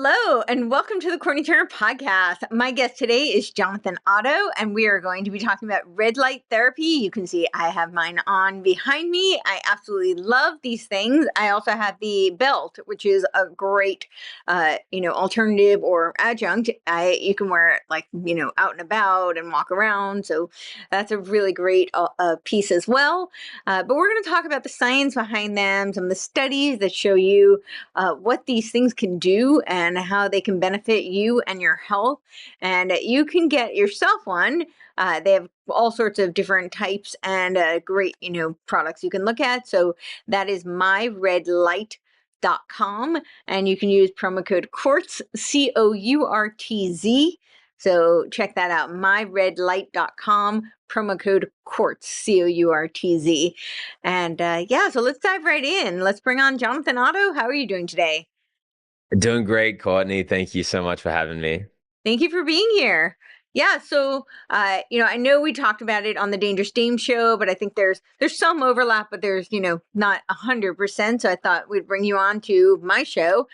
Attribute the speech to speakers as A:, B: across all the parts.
A: Hello, and welcome to the Courtney Turner podcast. My guest today is Jonathan Otto, and we are going to be talking about red light therapy. You can see I have mine on behind me. I absolutely love these things. I also have the belt, which is a great, alternative or adjunct. You can wear it out and about and walk around. So that's a really great piece as well. But we're going to talk about the science behind them, some of the studies that show you what these things can do and how they can benefit you and your health. And you can get yourself one. They have all sorts of different types and great, products you can look at. So that is myredlight.com, and you can use promo code COURTZ, COURTZ. So check that out, myredlight.com, promo code COURTZ, COURTZ. And so let's dive right in. Let's bring on Jonathan Otto. How are you doing today?
B: Doing great, Courtney. Thank you so much for having me.
A: Thank you for being here. Yeah, so I know we talked about it on the Dangerous Dame show, but I think there's some overlap, but there's not 100%. So I thought we'd bring you on to my show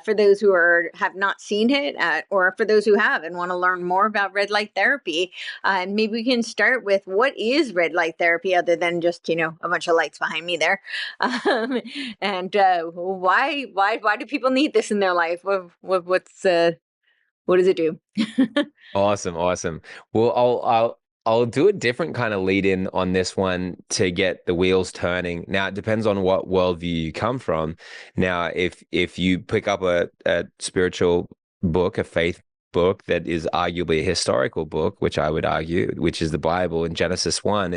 A: for those who have not seen it, or for those who have and want to learn more about red light therapy. And maybe we can start with what is red light therapy, other than just a bunch of lights behind me there, and why do people need this in their life? What does it do?
B: Awesome. Well, I'll do a different kind of lead in on this one to get the wheels turning. Now, it depends on what worldview you come from. Now, if you pick up a spiritual book, a faith book that is arguably a historical book, which I would argue, which is the Bible, in Genesis 1,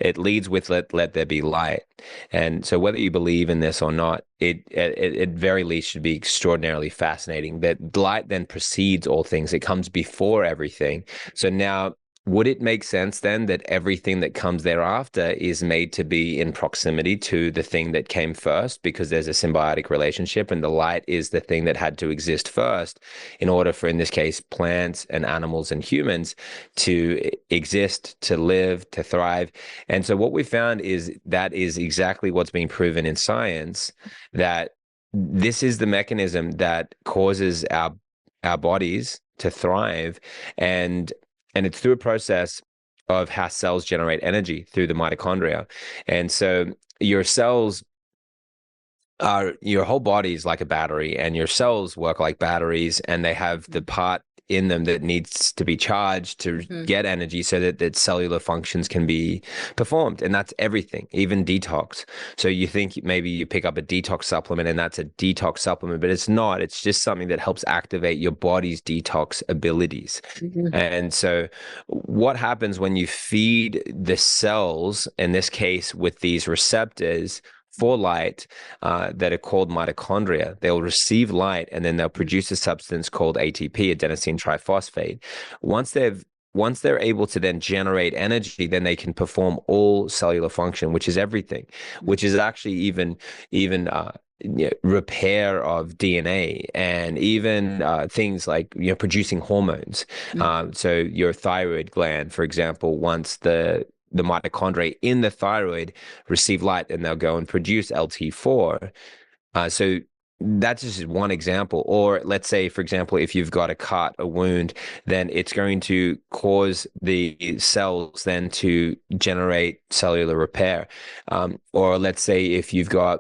B: it leads with let there be light. And so whether you believe in this or not, it at very least should be extraordinarily fascinating that light then precedes all things. It comes before everything. So now, would it make sense then that everything that comes thereafter is made to be in proximity to the thing that came first, because there's a symbiotic relationship and the light is the thing that had to exist first in order for, in this case, plants and animals and humans to exist, to live, to thrive? And so what we found is that is exactly what's being proven in science, that this is the mechanism that causes our bodies to thrive. And it's through a process of how cells generate energy through the mitochondria. And so your whole body is like a battery, and your cells work like batteries, and they have the part in them that needs to be charged to get energy so that cellular functions can be performed. And that's everything, even detox. So you think maybe you pick up a detox supplement and that's a detox supplement, but it's not. It's just something that helps activate your body's detox abilities. And so what happens when you feed the cells, in this case with these receptors for light that are called mitochondria? They'll receive light and then they'll produce a substance called ATP, adenosine triphosphate. Once they're able to then generate energy, then they can perform all cellular function, which is everything, which is actually even repair of DNA, and even things like producing hormones. So your thyroid gland, for example, once the mitochondria in the thyroid receive light, and they'll go and produce LT4. So that's just one example. Or let's say, for example, if you've got a cut, a wound, then it's going to cause the cells then to generate cellular repair. Or let's say if you've got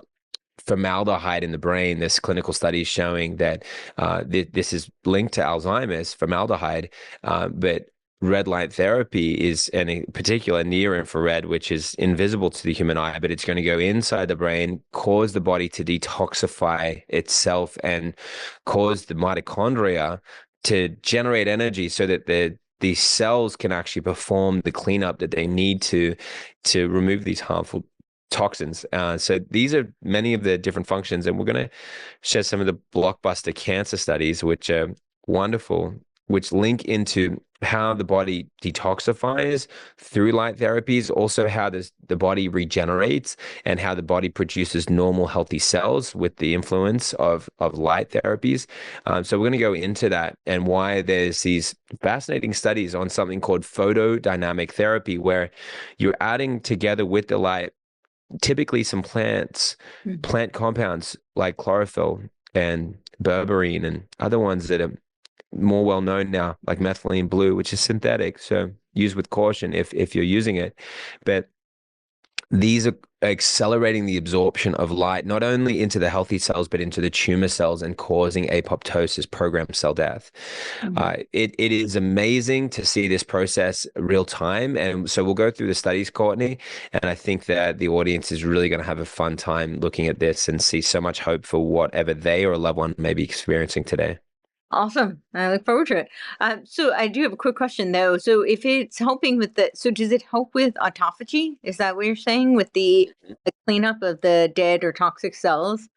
B: formaldehyde in the brain, this clinical study is showing that this is linked to Alzheimer's, formaldehyde, but red light therapy is, and in particular near infrared, which is invisible to the human eye, but it's going to go inside the brain, cause the body to detoxify itself, and cause the mitochondria to generate energy so that these cells can actually perform the cleanup that they need to remove these harmful toxins. So these are many of the different functions, and we're going to share some of the blockbuster cancer studies, which are wonderful, which link into how the body detoxifies through light therapies, also how the body regenerates, and how the body produces normal, healthy cells with the influence of light therapies. So we're going to go into that, and why there's these fascinating studies on something called photodynamic therapy, where you're adding together with the light typically some plant compounds like chlorophyll and berberine, and other ones that are more well known now, like methylene blue, which is synthetic. So use with caution if you're using it. But these are accelerating the absorption of light, not only into the healthy cells, but into the tumor cells and causing apoptosis, programmed cell death.
A: Mhm.
B: It is amazing to see this process real time. And so we'll go through the studies, Courtney, and I think that the audience is really going to have a fun time looking at this and see so much hope for whatever they or a loved one may be experiencing today.
A: Awesome. I look forward to it. So I do have a quick question though. So if it's helping with so does it help with autophagy? Is that what you're saying with the cleanup of the dead or toxic cells?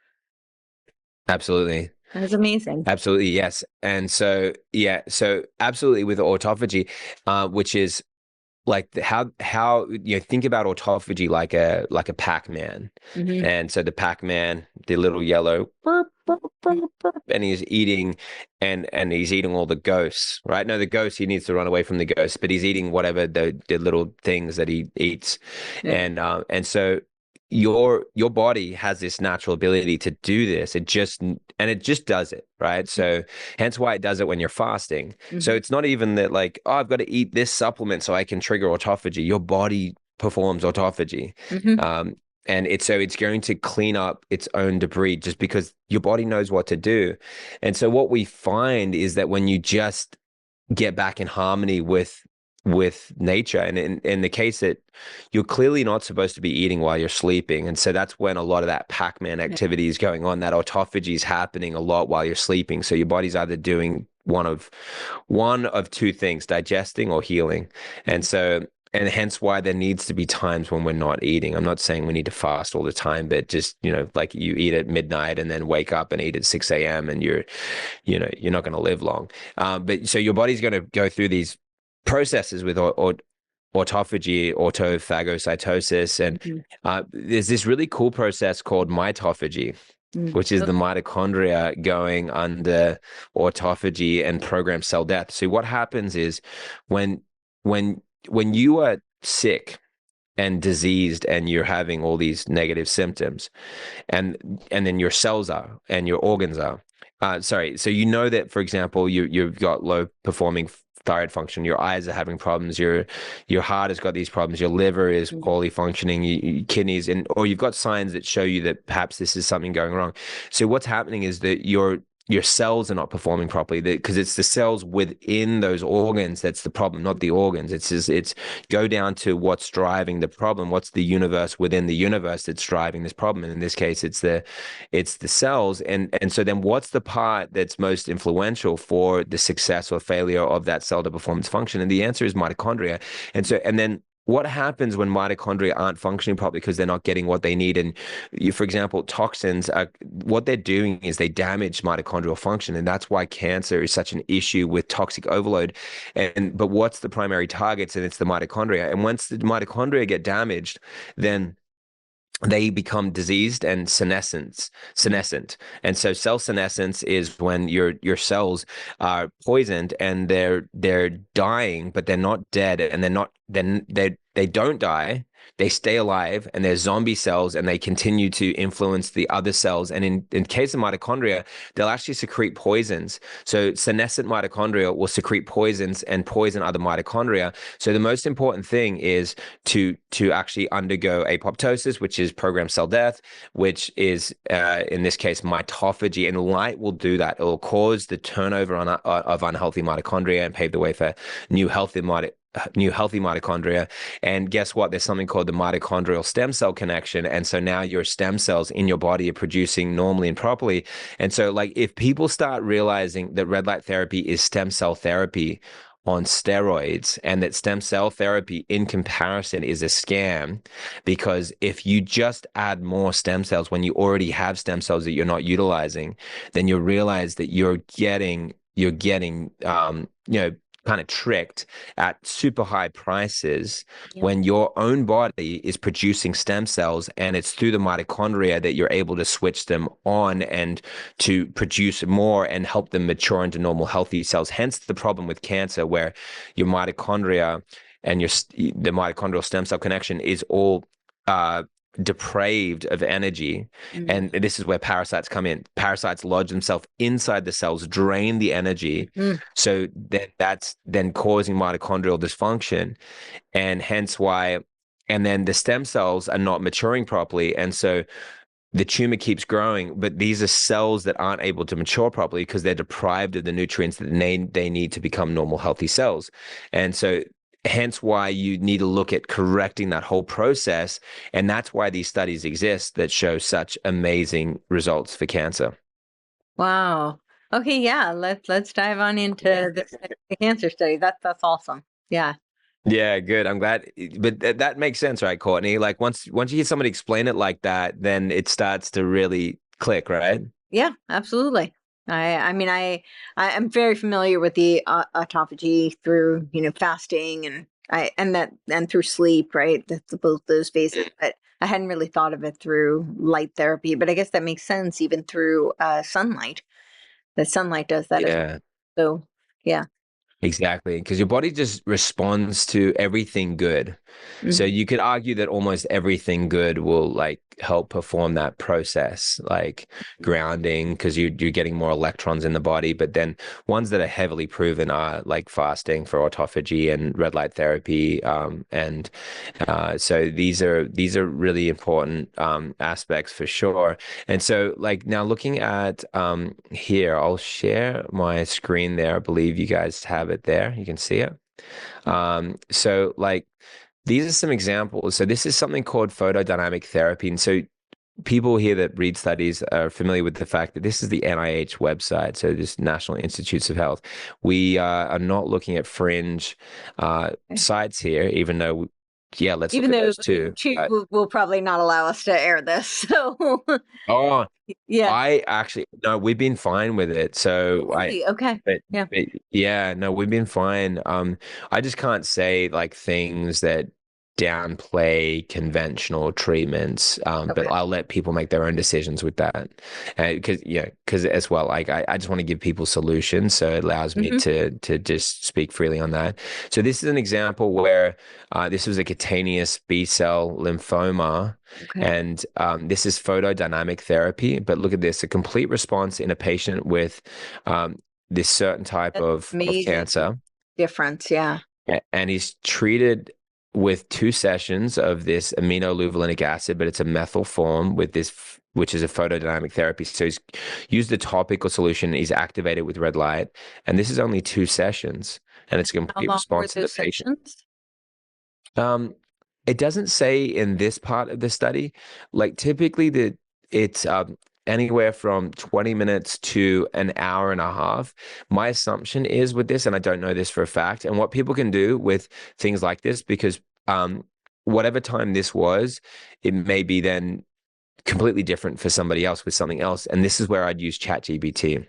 B: Absolutely.
A: That's amazing.
B: Absolutely, yes. And so, yeah, so absolutely with autophagy, which is like how think about autophagy like a Pac-Man.
A: Hmm.
B: And so the Pac-Man, the little yellow burp, burp, burp, burp, and he's eating and he's eating all the ghosts, right? No, the ghost, he needs to run away from the ghosts, but he's eating whatever the little things that he eats.
A: Yeah.
B: And so your body has this natural ability to do this. It just does it, right? So hence why it does it when you're fasting. So
A: Hmm.
B: it's not even that like, oh, I've got to eat this supplement so I can trigger autophagy. Your body performs autophagy.
A: Hmm.
B: Um, and it's going to clean up its own debris just because your body knows what to do. And so what we find is that when you just get back in harmony with nature, and in the case that you're clearly not supposed to be eating while you're sleeping, and so that's when a lot of that Pac-Man
A: Yeah.
B: activity is going on. That autophagy is happening a lot while you're sleeping, so your body's either doing one of two things: digesting or healing. And so and hence why there needs to be times when we're not eating. I'm not saying we need to fast all the time, but just, like you eat at midnight and then wake up and eat at 6 a.m. and you're not going to live long. But so your body's going to go through these processes with autophagy, autophagocytosis, and
A: Hmm.
B: there's this really cool process called mitophagy,
A: Mm.
B: which is
A: Oh.
B: the mitochondria going under autophagy and programmed cell death. So what happens is when when when you are sick and diseased and you're having all these negative symptoms, and then your cells are and your organs are. Sorry, so that, for example, you've got low performing thyroid function, your eyes are having problems, your heart has got these problems, your liver is
A: Mm.
B: poorly functioning, kidneys, or you've got signs that show you that perhaps this is something going wrong. So what's happening is that your cells are not performing properly because it's the cells within those organs that's the problem, not the organs. It's go down to what's driving the problem. What's the universe within the universe that's driving this problem? And in this case, it's the cells. And so then what's the part that's most influential for the success or failure of that cell to perform its function? And the answer is mitochondria. And then what happens when mitochondria aren't functioning properly because they're not getting what they need? And for example, toxins are what they're doing is they damage mitochondrial function, and that's why cancer is such an issue with toxic overload. But what's the primary targets? And it's the mitochondria. And once the mitochondria get damaged, then they become diseased and senescent. And so cell senescence is when your cells are poisoned and they're dying, but they're not dead, and they're not then they don't die. They stay alive and they're zombie cells, and they continue to influence the other cells. And in case of mitochondria, they'll actually secrete poisons. So senescent mitochondria will secrete poisons and poison other mitochondria. So the most important thing is to actually undergo apoptosis, which is programmed cell death, which is in this case mitophagy, and light will do that. It will cause the turnover of unhealthy mitochondria and pave the way for new healthy mitochondria. And guess what? There's something called the mitochondrial stem cell connection. And so now your stem cells in your body are producing normally and properly. And so, like, if people start realizing that red light therapy is stem cell therapy on steroids, and that stem cell therapy in comparison is a scam, because if you just add more stem cells when you already have stem cells that you're not utilizing, then you realize that you're getting kind of tricked at super high prices
A: Yeah.
B: when your own body is producing stem cells, and it's through the mitochondria that you're able to switch them on and to produce more and help them mature into normal healthy cells. Hence the problem with cancer, where your mitochondria and the mitochondrial stem cell connection is all depraved of energy.
A: Mm-hmm.
B: And this is where parasites come in. Parasites lodge themselves inside the cells, drain the energy. So that's then causing mitochondrial dysfunction. And hence why, and then the stem cells are not maturing properly. And so the tumor keeps growing, but these are cells that aren't able to mature properly because they're deprived of the nutrients that they need to become normal, healthy cells. And so hence why you need to look at correcting that whole process. And that's why these studies exist that show such amazing results for cancer.
A: Wow. Okay, yeah, let's dive on into the cancer study. That's awesome. Yeah.
B: Yeah, good. I'm glad, but that makes sense, right, Courtney? Like once you hear somebody explain it like that, then it starts to really click, right?
A: Yeah, absolutely. I mean, I am very familiar with the autophagy through, fasting and through sleep, right? That's both those phases. But I hadn't really thought of it through light therapy. But I guess that makes sense even through sunlight. The sunlight does that as
B: Yeah.
A: well. So yeah.
B: Exactly, because your body just responds to everything good. So
A: Mhm.
B: you could argue that almost everything good will like help perform that process, like grounding, because you're getting more electrons in the body. But then ones that are heavily proven are like fasting for autophagy and red light therapy. And so these are really important aspects for sure. And so like now looking at here, I'll share my screen there. I believe you guys have it there. You can see it. So like these are some examples. So this is something called photodynamic therapy. And so people here that read studies are familiar with the fact that this is the NIH website, so this National Institutes of Health. We are not looking at fringe sites here, even though, yeah, let's look
A: Even
B: at
A: though
B: those too.
A: YouTube will probably not allow us to air this. So
B: Oh,
A: yeah.
B: I actually no, we've been fine with it. So
A: Really? Okay.
B: but,
A: Yeah.
B: but yeah, no, we've been fine. I just can't say like things that downplay conventional treatments. But
A: Okay.
B: I'll let people make their own decisions with that. Because as well, like I just want to give people solutions, so it allows me
A: Hmm.
B: to just speak freely on that. So this is an example where this was a cutaneous B cell lymphoma.
A: Okay.
B: And this is photodynamic therapy. But look at this, a complete response in a patient with this certain type
A: That's
B: of
A: amazing
B: cancer.
A: difference. Yeah.
B: And he's treated with 2 sessions of this aminoleuvolinic acid, but it's a methyl form with this, which is a photodynamic therapy. So he's used the topical solution, he's activated with red light. And this is only 2 sessions. And it's a
A: How
B: complete
A: long were
B: response in the
A: those
B: patient.
A: sessions?
B: Um, it doesn't say in this part of the study. Like typically it's anywhere from 20 minutes to an hour and a half. My assumption is with this, and I don't know this for a fact, and what people can do with things like this, because whatever time this was, it may be then completely different for somebody else with something else. And this is where I'd use ChatGPT.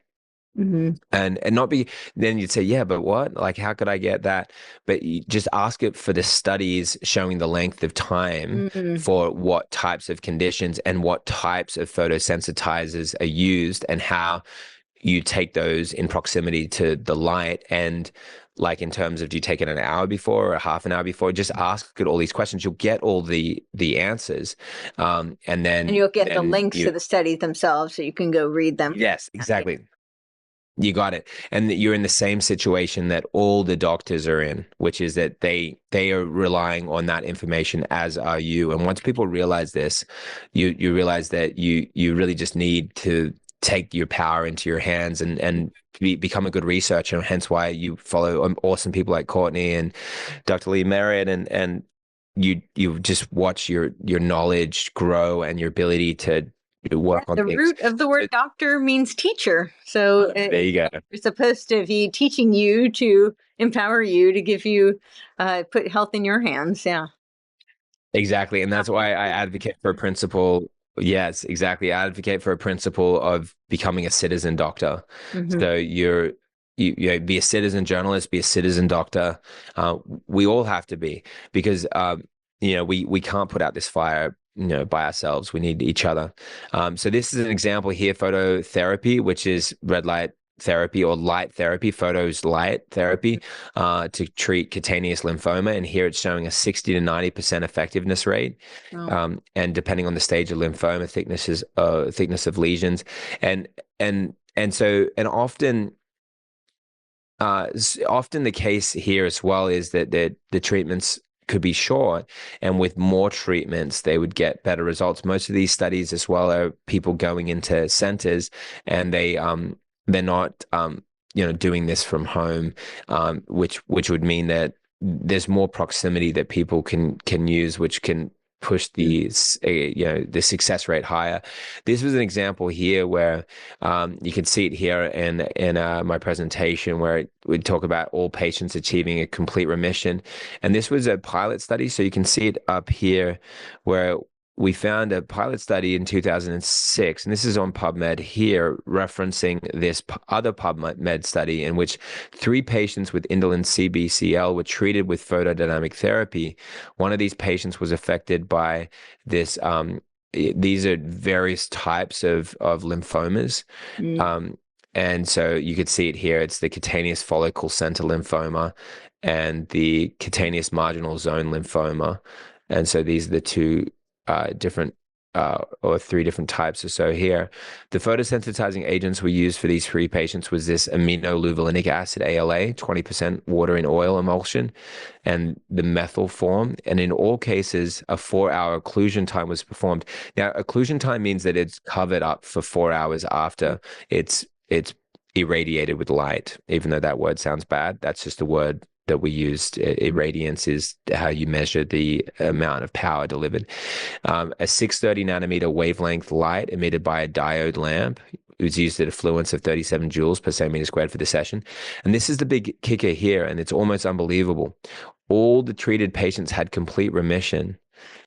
A: Hmm.
B: And not be, then you'd say, yeah, but what, like how could I get that? But you just ask it for the studies showing the length of time
A: Hmm.
B: for what types of conditions and what types of photosensitizers are used and how you take those in proximity to the light. And like in terms of, do you take it an hour before or a half an hour before? Just ask it all these questions, you'll get all the answers. And
A: And
B: then
A: you'll get the
B: then
A: links to
B: you
A: the studies themselves so you can go read them.
B: yes,
A: Yeah.
B: exactly. You got it. And that you're in the same situation that all the doctors are in, which is that they are relying on that information, as are you. And once people realize this, you realize that you really just need to take your power into your hands and become a good researcher. And hence why you follow awesome people like Courtney and Dr. Lee Merritt, and you just watch your knowledge grow and your ability to
A: Yeah,
B: work on
A: the
B: things.
A: root of the
B: So
A: word doctor means teacher. So
B: there you go.
A: it's supposed to be teaching you to empower you to give you, put health in your hands. Yeah.
B: Exactly. And that's why I advocate for a principle. Yes, exactly. I advocate for a principle of becoming a citizen doctor.
A: Hmm.
B: So you be a citizen journalist, be a citizen doctor. We all have to be, because we can't put out this fire by ourselves. We need each other. So this is an example here, phototherapy, which is red light therapy or light therapy, photos light therapy, to treat cutaneous lymphoma. And here it's showing a 60 to 90% effectiveness rate.
A: Oh.
B: And depending on the stage of lymphoma, thickness of lesions. And often the case here as well is that the treatments could be short, and with more treatments, they would get better results. Most of these studies as well are people going into centers, and they're not doing this from home, which would mean that there's more proximity that people can use, which can push the success rate higher. This was an example here where you can see it here in my presentation, where we talk about all patients achieving a complete remission, and this was a pilot study. So you can see it up here, where we found a pilot study in 2006, and this is on PubMed here, referencing this other PubMed study in which 3 patients with indolent CBCL were treated with photodynamic therapy. One of these patients was affected by this. These are various types of lymphomas. And so you could see it here. It's the cutaneous follicle center lymphoma and the cutaneous marginal zone lymphoma. And so these are the two different or 3 different types or so here. The photosensitizing agents we used for these 3 patients was this aminoleuvolinic acid, ALA, 20% water in oil emulsion, and the methyl form. And in all cases, a 4-hour occlusion time was performed. Now, occlusion time means that it's covered up for 4 hours after it's irradiated with light. Even though that word sounds bad, that's just a word that we used. Irradiance is how you measure the amount of power delivered. A 630 nanometer wavelength light emitted by a diode lamp. It was used at a fluence of 37 joules per centimeter squared for the session. And this is the big kicker here, and it's almost unbelievable. All the treated patients had complete remission,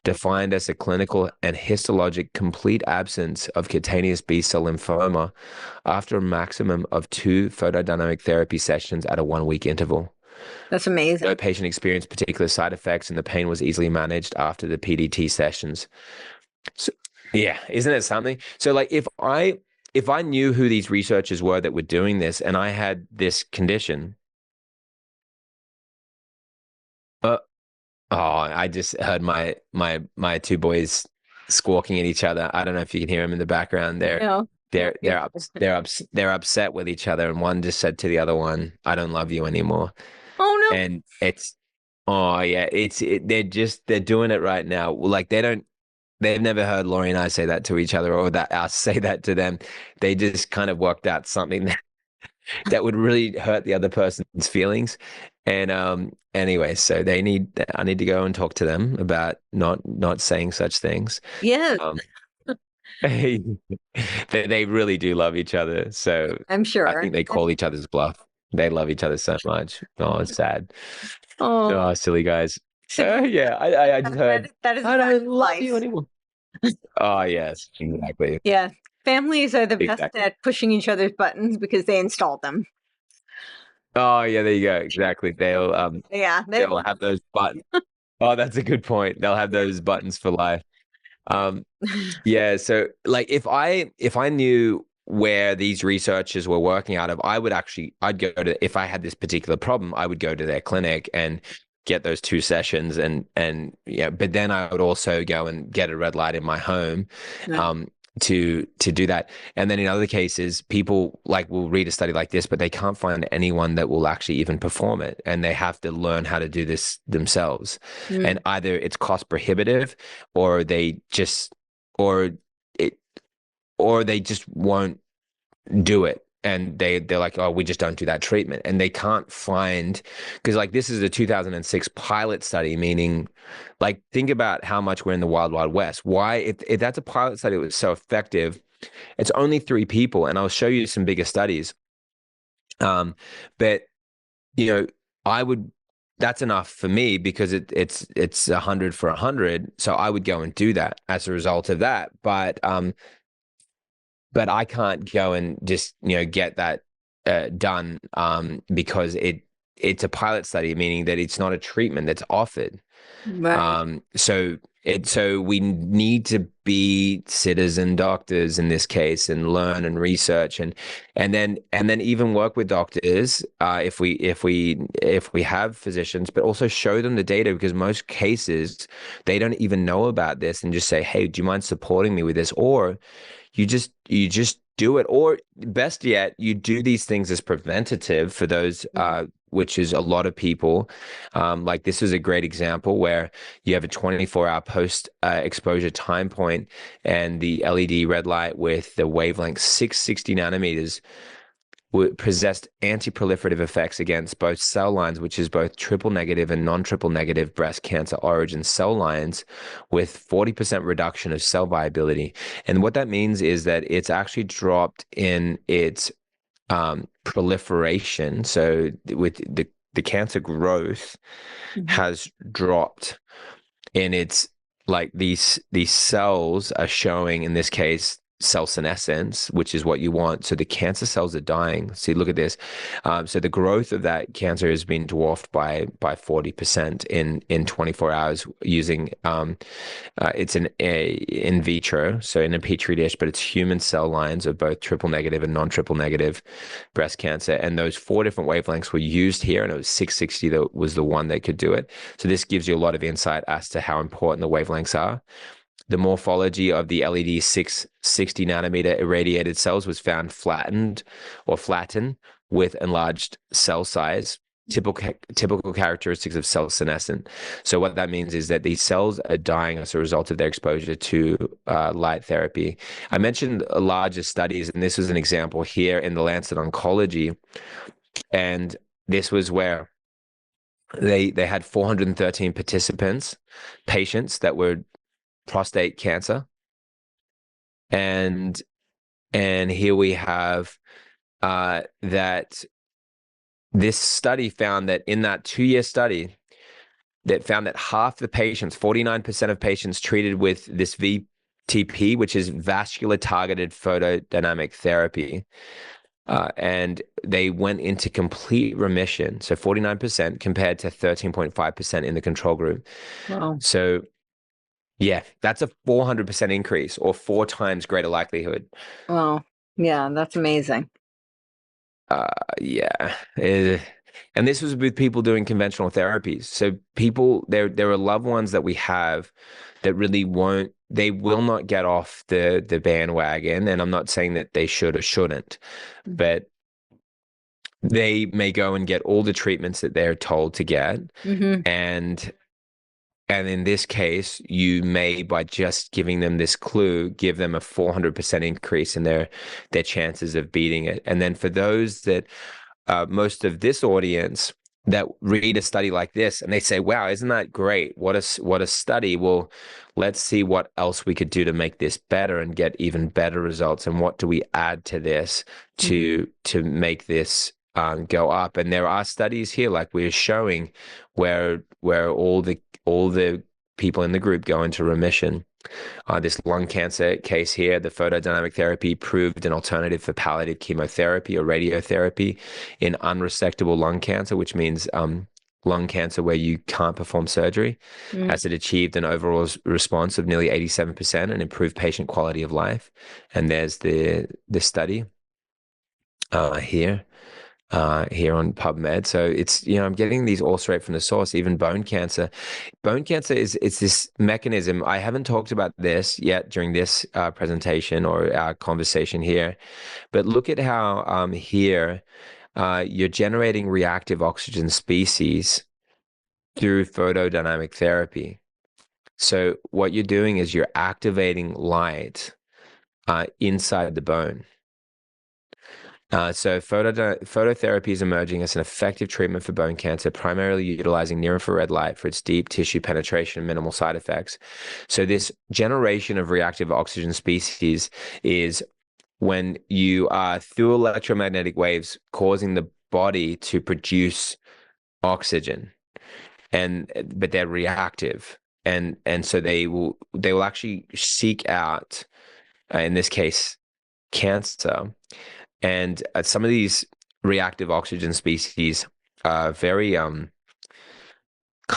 B: defined as a clinical and histologic complete absence of cutaneous B-cell lymphoma after a maximum of 2 photodynamic therapy sessions at a 1-week interval.
A: That's amazing.
B: No patient experienced particular side effects, and the pain was easily managed after the PDT sessions. So, yeah, isn't it something? So, like, if I knew who these researchers were that were doing this, and I had this condition, I just heard my 2 boys squawking at each other. I don't know if you can hear them in the background. They're upset with each other, and one just said to the other one, "I don't love you anymore."
A: Oh no.
B: And they're doing it right now. Like they've never heard Laurie and I say that to each other, or that us say that to them. They just kind of worked out something that would really hurt the other person's feelings. And anyway, so I need to go and talk to them about not saying such things.
A: Yeah.
B: They really do love each other. So
A: I'm sure.
B: I think they call each other's bluff. They love each other so much. Oh, it's sad. Oh, silly guys. Yeah, I just heard,
A: that is
B: I don't love
A: life.
B: you anymore. Oh, yes, exactly.
A: Yeah. Families are the best
B: Exactly.
A: at pushing each other's buttons because they installed them.
B: Oh, yeah, there you go. Exactly. They'll have those buttons. Oh, that's a good point. They'll have those buttons for life. Yeah, so like if I knew where these researchers were working out of, I'd go to, if I had this particular problem, I would go to their clinic and get those 2 sessions, and yeah, but then I would also go and get a red light in my home, to do that. And then in other cases, people like will read a study like this, but they can't find anyone that will actually even perform it, and they have to learn how to do this themselves. And either it's cost prohibitive, or they just won't do it, and they're like, oh, we just don't do that treatment. And they can't find, because like this is a 2006 pilot study, meaning like think about how much we're in the wild west. Why, if that's a pilot study that was so effective, it's only 3 people, and I'll show you some bigger studies, but that's enough for me, because it's 100 for 100, so I would go and do that as a result of that. But I can't go and just get that done, because it's a pilot study, meaning that it's not a treatment that's offered.
A: Right.
B: So So we need to be citizen doctors in this case and learn and research and then even work with doctors if we have physicians, but also show them the data, because most cases they don't even know about this, and just say, hey, do you mind supporting me with this? Or you just do it, or best yet, you do these things as preventative for those which is a lot of people. Like this is a great example where you have a 24-hour post exposure time point, and the LED red light with the wavelength 660 nanometers possessed anti-proliferative effects against both cell lines, which is both triple negative and non-triple negative breast cancer origin cell lines, with 40% reduction of cell viability. And what that means is that it's actually dropped in its proliferation. So with the cancer growth
A: Mhm.
B: has dropped in its, like, these cells are showing, in this case, cell senescence, which is what you want. So the cancer cells are dying. See, look at this. So the growth of that cancer has been dwarfed by 40% in 24 hours using it's an in vitro, so in a petri dish, but it's human cell lines of both triple negative and non-triple negative breast cancer. And those four different wavelengths were used here, and it was 660 that was the one that could do it. So this gives you a lot of insight as to how important the wavelengths are. The morphology of the LED 660 nanometer irradiated cells was found flattened or flattened with enlarged cell size, typical characteristics of cell senescent. So what that means is that these cells are dying as a result of their exposure to light therapy. I mentioned larger studies, and this was an example here in the Lancet Oncology, and this was where they had 413 participants, patients that were prostate cancer, and here we have that this study found that in that 2-year study, that found that half the patients, 49% of patients treated with this VTP, which is vascular targeted photodynamic therapy, and they went into complete remission. So 49% compared to 13.5% in the control group.
A: Wow.
B: So yeah, that's a 400% increase, or 4 times greater likelihood.
A: Wow. Yeah, that's amazing.
B: Yeah. And this was with people doing conventional therapies. So people, there are loved ones that we have that really won't, they will not get off the bandwagon. And I'm not saying that they should or shouldn't, but they may go and get all the treatments that they're told to get.
A: Mm-hmm.
B: And in this case, you may, by just giving them this clue, give them a 400% increase in their chances of beating it. And then for those that most of this audience that read a study like this and they say, wow, isn't that great? What a study. Well, let's see what else we could do to make this better and get even better results. And what do we add to this
A: Mm-hmm.
B: to make this go up? And there are studies here, like we're showing, where all the people in the group go into remission. This lung cancer case here, the photodynamic therapy proved an alternative for palliative chemotherapy or radiotherapy in unresectable lung cancer, which means lung cancer where you can't perform surgery, as it achieved an overall response of nearly 87% and improved patient quality of life. And there's the study here. Here on PubMed. So it's, I'm getting these all straight from the source. Even bone cancer. Bone cancer is, it's this mechanism. I haven't talked about this yet during this presentation or our conversation here, but look at how here you're generating reactive oxygen species through photodynamic therapy. So what you're doing is you're activating light inside the bone. So phototherapy is emerging as an effective treatment for bone cancer, primarily utilizing near-infrared light for its deep tissue penetration and minimal side effects. So this generation of reactive oxygen species is when you are, through electromagnetic waves, causing the body to produce oxygen, but they're reactive, and so they will actually seek out, in this case, cancer. And some of these reactive oxygen species are very kind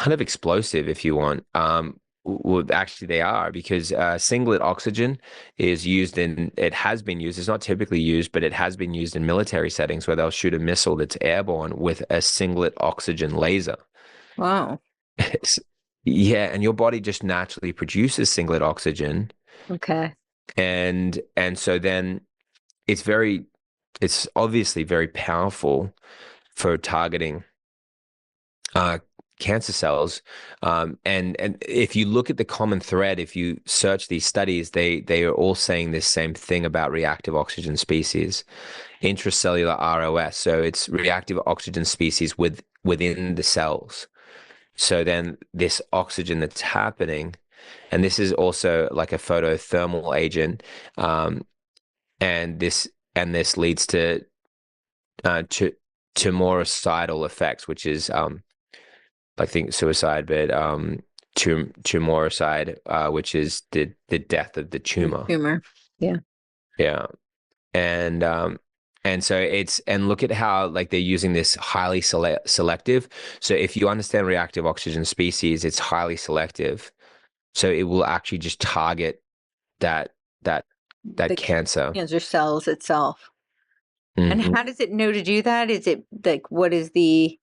B: of explosive, if you want. Well, actually, they are because singlet oxygen is used it has been used, it's not typically used, but it has been used in military settings where they'll shoot a missile that's airborne with a singlet oxygen laser.
A: Wow.
B: Yeah, and your body just naturally produces singlet oxygen.
A: Okay.
B: And so then it's it's obviously very powerful for targeting uh, cancer cells. And if you look at the common thread, if you search these studies, they are all saying this same thing about reactive oxygen species, intracellular ROS. So it's reactive oxygen species within the cells. So then this oxygen that's happening, and this is also like a photothermal agent, and this leads to tumoricidal effects, which is I think suicide, but tumoricide, which is the death of the
A: The
B: tumor.
A: tumor. Yeah.
B: Yeah, and so and look at how like they're using this highly selective. So if you understand reactive oxygen species, it's highly selective. So it will actually just target that that that
A: The
B: cancer.
A: cancer cells itself. And
B: Hmm.
A: how does it know to do that? Is it like, what is the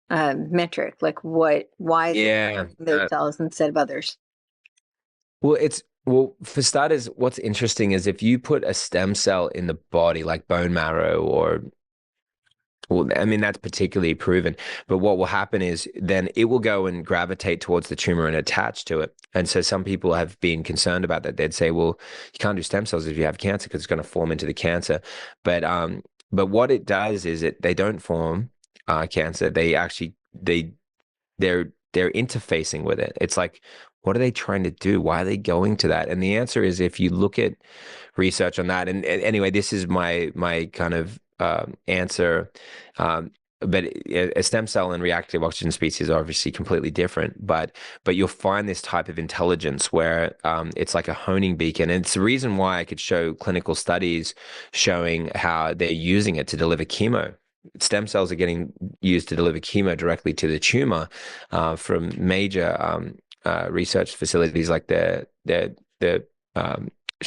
A: metric? Like, why is it
B: Yeah.
A: targeting those cells instead of others?
B: Well, for starters, what's interesting is if you put a stem cell in the body, like bone marrow, or well, I mean, that's particularly proven. But what will happen is then it will go and gravitate towards the tumor and attach to it. And so some people have been concerned about that. They'd say, well, you can't do stem cells if you have cancer because it's going to form into the cancer. But what it does is they don't form cancer. They're interfacing with it. It's like, what are they trying to do? Why are they going to that? And the answer is, if you look at research on that, and anyway, this is my kind of answer. Um, but a stem cell and reactive oxygen species are obviously completely different. But you'll find this type of intelligence where it's like a honing beacon. And it's the reason why I could show clinical studies showing how they're using it to deliver chemo. Stem cells are getting used to deliver chemo directly to the tumor from major research facilities like the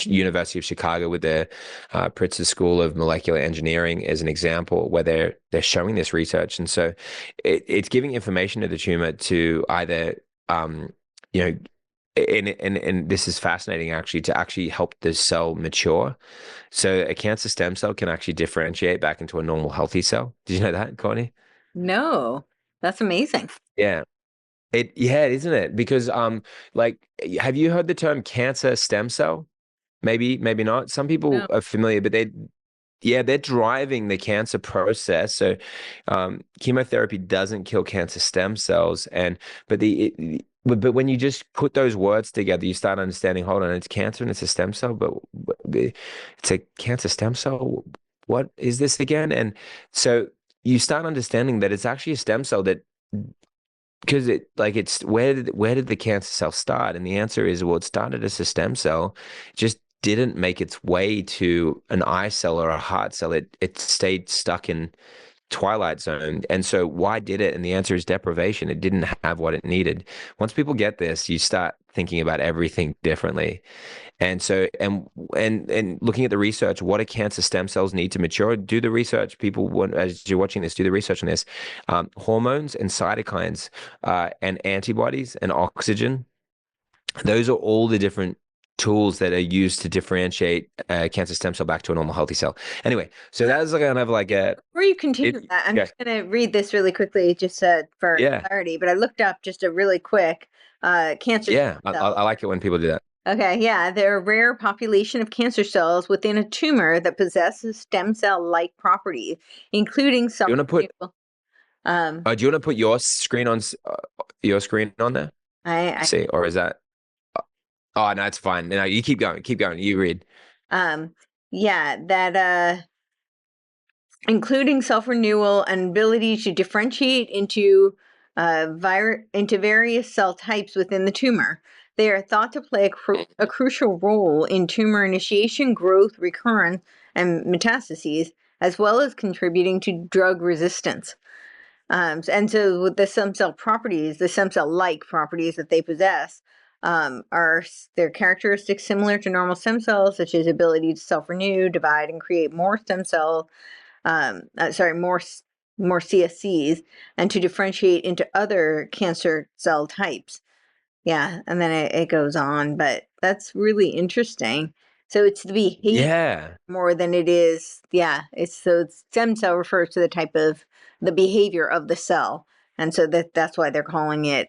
B: University of Chicago with the Pritzker School of Molecular Engineering as an example, where they're showing this research, and so it's giving information to the tumor to either you know. And this is fascinating actually, to actually help the cell mature. So a cancer stem cell can actually differentiate back into a normal healthy cell. Did you know that, Connie?
A: No, that's amazing.
B: Yeah. Yeah, isn't it? Because like have you heard the term cancer stem cell? Maybe not. Some people
A: No.
B: are familiar, but they're driving the cancer process. So chemotherapy doesn't kill cancer stem cells, and but when you just put those words together, you start understanding, hold on, it's cancer and it's a stem cell, but it's a cancer stem cell. What is this again? And so you start understanding that it's actually a stem cell that because it's where did the cancer cell start? And the answer is, well, it started as a stem cell, just didn't make its way to an eye cell or a heart cell. It stayed stuck in twilight zone. And so why did it? And the answer is deprivation. It didn't have what it needed. Once people get this, you start thinking about everything differently. And so, and looking at the research, what do cancer stem cells need to mature? Do the research. People want, as you're watching this, do the research on this. Hormones and cytokines, and antibodies and oxygen. Those are all the different tools that are used to differentiate a cancer stem cell back to a normal healthy cell. Anyway, so that's kind of like
A: Before you continue
B: it.
A: that, I'm
B: Yeah,
A: just going to read this really quickly, just for
B: yeah,
A: clarity. But I looked up just a really quick cancer
B: yeah.
A: cells.
B: I like it when people do that.
A: Okay, yeah, they're a rare population of cancer cells within a tumor that possesses stem cell-like properties, including
B: Do you want to put?
A: self-renewal. Um,
B: Do you want to put your screen on there?
A: I
B: See, or is that? Oh no, it's fine. No, you keep going. Keep going. You read.
A: um, yeah, that including self-renewal and ability to differentiate into various cell types within the tumor. They are thought to play a crucial role in tumor initiation, growth, recurrence, and metastases, as well as contributing to drug resistance. And so with the stem cell properties, the stem cell-like properties that they possess, Are their characteristics similar to normal stem cells, such as ability to self-renew, divide, and create more stem cell, more CSCs, and to differentiate into other cancer cell types. Yeah, and then it goes on, but that's really interesting. So it's the behavior
B: Yeah.
A: more than it is, yeah. It's stem cell refers to the type of the behavior of the cell, and so that's why they're calling it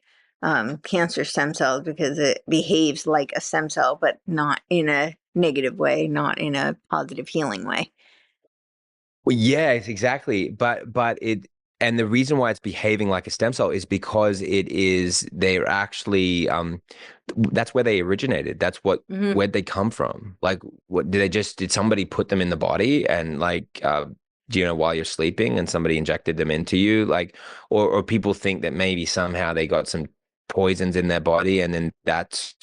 A: cancer stem cells, because it behaves like a stem cell, but not in a negative way, not in a positive healing way.
B: Well, yes, exactly. But it and the reason why it's behaving like a stem cell is because they're actually that's where they originated. That's
A: Hmm.
B: where'd they come from? Like what did somebody put them in the body and like do you know while you're sleeping and somebody injected them into you? Like or people think that maybe somehow they got some poisons in their body and then that's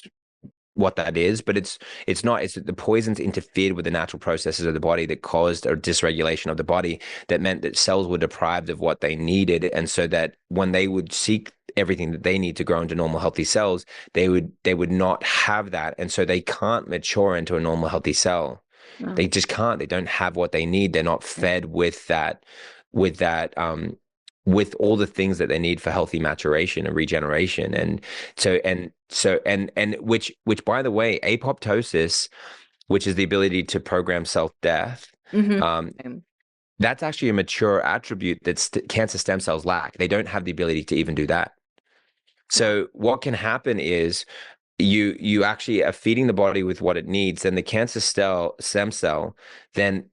B: what that is, but it's not. It's that the poisons interfered with the natural processes of the body that caused a dysregulation of the body that meant that cells were deprived of what they needed, and so that when they would seek everything that they need to grow into normal healthy cells, they would not have that, and so they can't mature into a normal healthy cell.
A: Oh,
B: They just can't. They don't have what they need. They're not fed with that with all the things that they need for healthy maturation and regeneration. And which by the way, apoptosis, which is the ability to program self-death,
A: hmm.
B: um, that's actually a mature attribute that cancer stem cells lack. They don't have the ability to even do that.
A: Wow.
B: So what can happen is you actually are feeding the body with what it needs, then the cancer stem cell then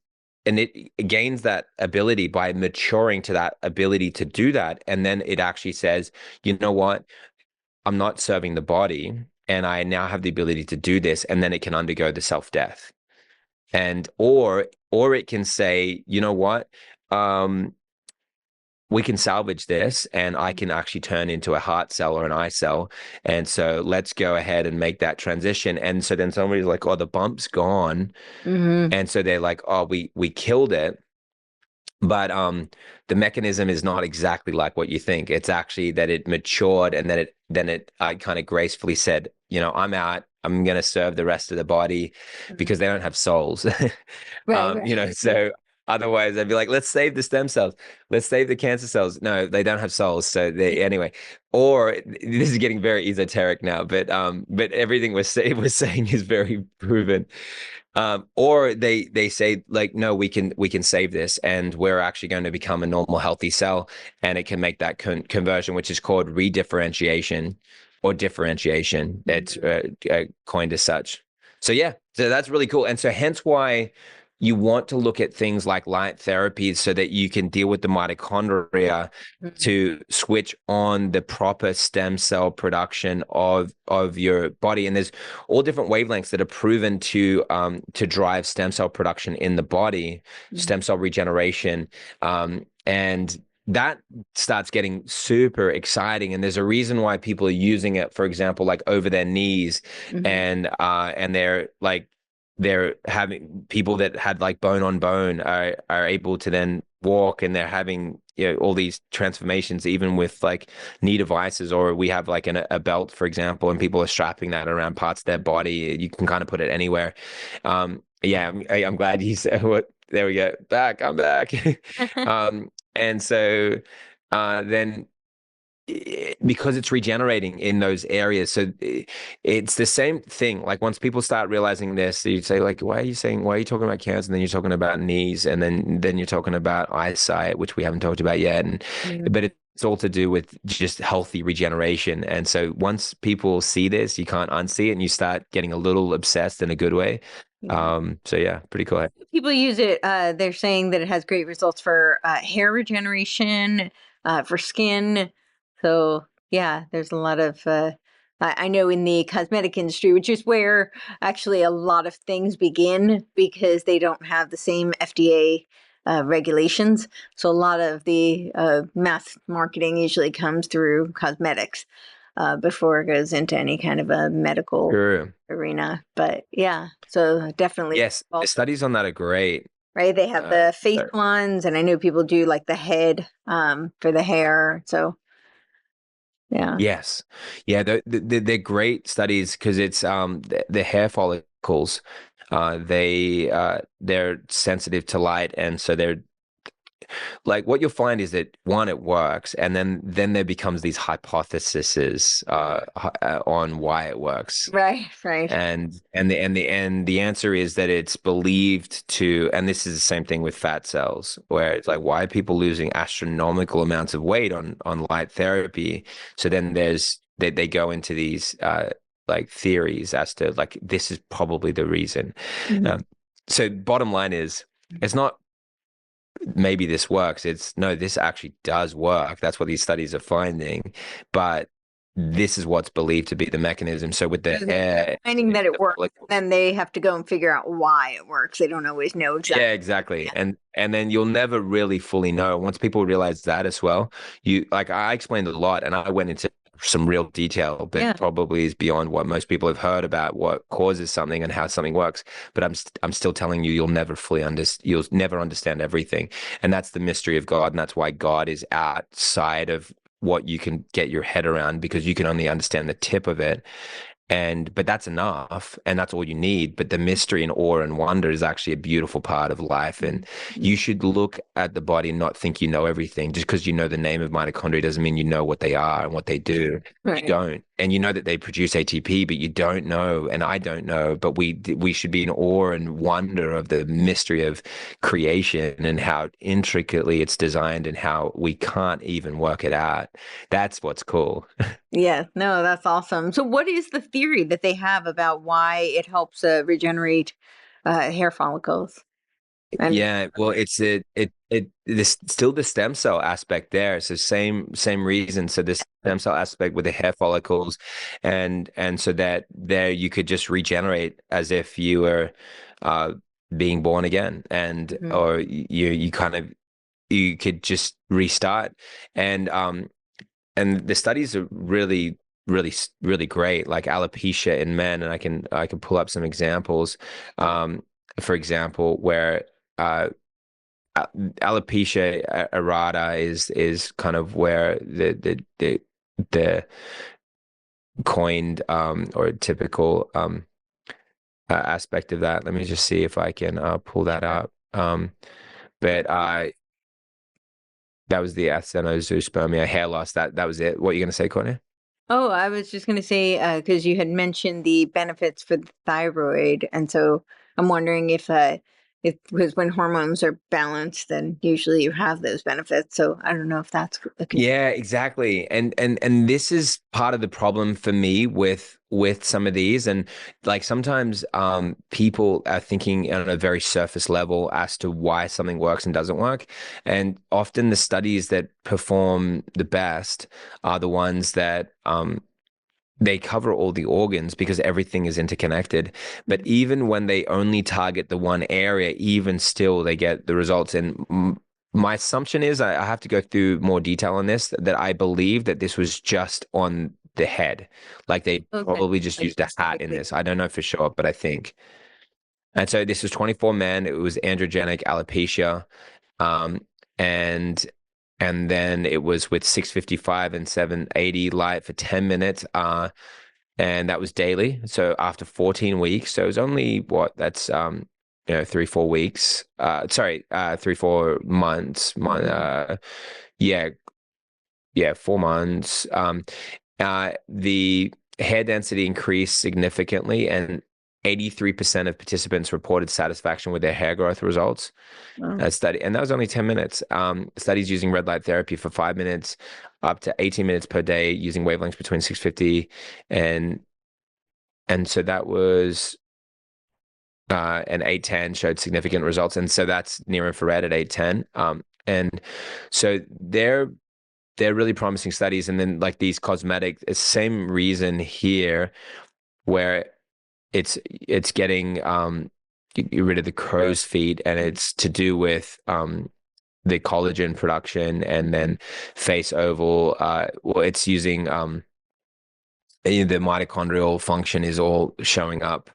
B: and it gains that ability by maturing to that ability to do that, and then it actually says, you know what, I'm not serving the body and I now have the ability to do this, and then it can undergo the self-death. And or it can say, you know what, um we can salvage this and I can actually turn into a heart cell or an eye cell. And so let's go ahead and make that transition. And so then somebody's like, oh, the bump's gone.
A: Hmm.
B: And so they're like, oh, we killed it. But the mechanism is not exactly like what you think. It's actually that it matured and then it I kind of gracefully said, you know, I'm out. I'm going to serve the rest of the body because they don't have souls.
A: Right,
B: You know,
A: right.
B: so otherwise I'd be like, let's save the stem cells. Let's save the cancer cells. No, they don't have souls. So they anyway, or this is getting very esoteric now, but everything we're saying is very proven. Or they say like, no, we can save this, and we're actually going to become a normal healthy cell, and it can make that conversion, which is called redifferentiation or differentiation. It's
A: Mhm.
B: coined as such. So yeah, so that's really cool, and so hence why you want to look at things like light therapies so that you can deal with the mitochondria
A: Mhm.
B: to switch on the proper stem cell production of your body. And there's all different wavelengths that are proven to drive stem cell production in the body,
A: Mhm.
B: stem cell regeneration, and that starts getting super exciting. And there's a reason why people are using it, for example, like over their knees,
A: Mhm.
B: and they're having people that had like bone on bone are able to then walk, and they're having, you know, all these transformations even with like knee devices, or we have like a belt, for example, and people are strapping that around parts of their body. You can kind of put it anywhere. Yeah, I'm glad you said what. There we go. I'm back. And so then because it's regenerating in those areas. So it's the same thing. Like once people start realizing this, you'd say like, why are you talking about cancer? And then you're talking about knees, and then you're talking about eyesight, which we haven't talked about yet.
A: Mhm.
B: But it's all to do with just healthy regeneration. And so once people see this, you can't unsee it, and you start getting a little obsessed in a good way.
A: Yeah.
B: So yeah, pretty cool.
A: People use it. They're saying that it has great results for hair regeneration, for skin. So yeah, there's a lot of. I know in the cosmetic industry, which is where actually a lot of things begin, because they don't have the same FDA regulations. So a lot of the mass marketing usually comes through cosmetics before it goes into any kind of a medical
B: Sure.
A: arena. But yeah, so definitely
B: Yes, the studies on that are great.
A: right? They have
B: Uh,
A: the face ones, and I know people do like the head for the hair. So Yeah.
B: Yes. Yeah, they're great studies because it's the hair follicles, they're sensitive to light, and so they're like, what you'll find is that one, it works, and then there becomes these hypotheses on why it works.
A: Right, right.
B: And the answer is that it's believed to, and this is the same thing with fat cells, where it's like, why are people losing astronomical amounts of weight on light therapy? So then they go into these like theories as to like this is probably the reason.
A: Mhm.
B: Um, so bottom line is, it's not maybe this works. It's no, this actually does work. That's what these studies are finding. But this is what's believed to be the mechanism. So with the
A: So they're
B: hair,
A: finding that it
B: the
A: works,
B: follicles.
A: then they have to go and figure out why it works. They don't always know exactly.
B: Yeah, exactly.
A: Yeah.
B: And then you'll never really fully know. Once people realize that as well, you like I explained a lot and I went into some real detail that
A: Yeah.
B: probably is beyond what most people have heard about what causes something and how something works. But I'm still telling you, you'll never understand everything. And that's the mystery of God. And that's why God is outside of what you can get your head around, because you can only understand the tip of it. But that's enough, and that's all you need. But the mystery and awe and wonder is actually a beautiful part of life. And
A: Mhm.
B: you should look at the body and not think you know everything. Just because you know the name of mitochondria doesn't mean you know what they are and what they do. You
A: Right.
B: don't. And you know that they produce ATP, but you don't know, and I don't know. But we should be in awe and wonder of the mystery of creation and how intricately it's designed and how we can't even work it out. That's what's cool.
A: Yeah. No, that's awesome. So, what is the theory that they have about why it helps regenerate hair follicles? And
B: Yeah, well, it's this still the stem cell aspect there. So same reason. So this stem cell aspect with the hair follicles, and so that there you could just regenerate as if you were uh being born again, and
A: Mhm.
B: or you kind of you could just restart, and the studies are really great, like alopecia in men, and I can pull up some examples. For example, where uh alopecia areata is kind of where the coined or typical aspect of that. Let me just see if I can pull that up. But that was the asthenozoospermia hair loss. That was it. What are you going to say, Courtney?
A: Oh, I was just going to say, because you had mentioned the benefits for the thyroid, and so I'm wondering if because when hormones are balanced, then usually you have those benefits. So I don't know if that's a
B: Yeah, exactly. And this is part of the problem for me with some of these. And like sometimes people are thinking on a very surface level as to why something works and doesn't work. And often the studies that perform the best are the ones that they cover all the organs because everything is interconnected. But
A: Mhm.
B: even when they only target the one area, even still they get the results. And my assumption is, I have to go through more detail on this, that I believe that this was just on the head. Like they
A: Okay,
B: probably just
A: like
B: used a hat in
A: specifically.
B: this. I don't know for sure, but I think. And so this was 24 men. It was androgenic alopecia. Um, and and then it was with 655 and 780 light for 10 minutes. And that was daily. So after 14 weeks, so it was only what that's 3 4 weeks. Sorry, 3 4 months.
A: Mhm.
B: Yeah, yeah, 4 months. The hair density increased significantly, and 83% of participants reported satisfaction with their hair growth results.
A: Wow.
B: And that was only 10 minutes. Studies using red light therapy for 5 minutes, up to 18 minutes per day, using wavelengths between 650 and so that was an 810 showed significant results. And so that's near infrared at 810. And so they're really promising studies. And then like these cosmetic, it's same reason here where it's getting get rid of the crow's feet, and it's to do with the collagen production, and then face oval. Well, it's using the mitochondrial function is all showing up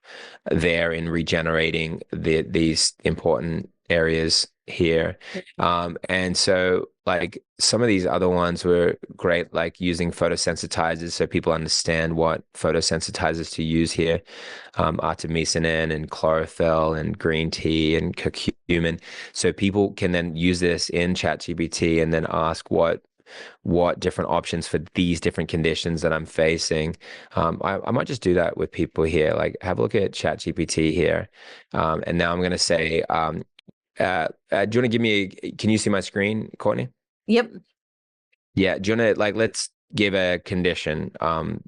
B: there in regenerating these important areas here. And so like some of these other ones were great, like using photosensitizers so people understand what photosensitizers to use here. Artemisinin and chlorophyll and green tea and curcumin. So people can then use this in ChatGPT and then ask what different options for these different conditions that I'm facing. I might just do that with people here. Like have a look at ChatGPT here. And now I'm going to say, do you want to give me, can you see my screen, Courtney?
A: Yep.
B: Yeah. Do you want to like, let's give a condition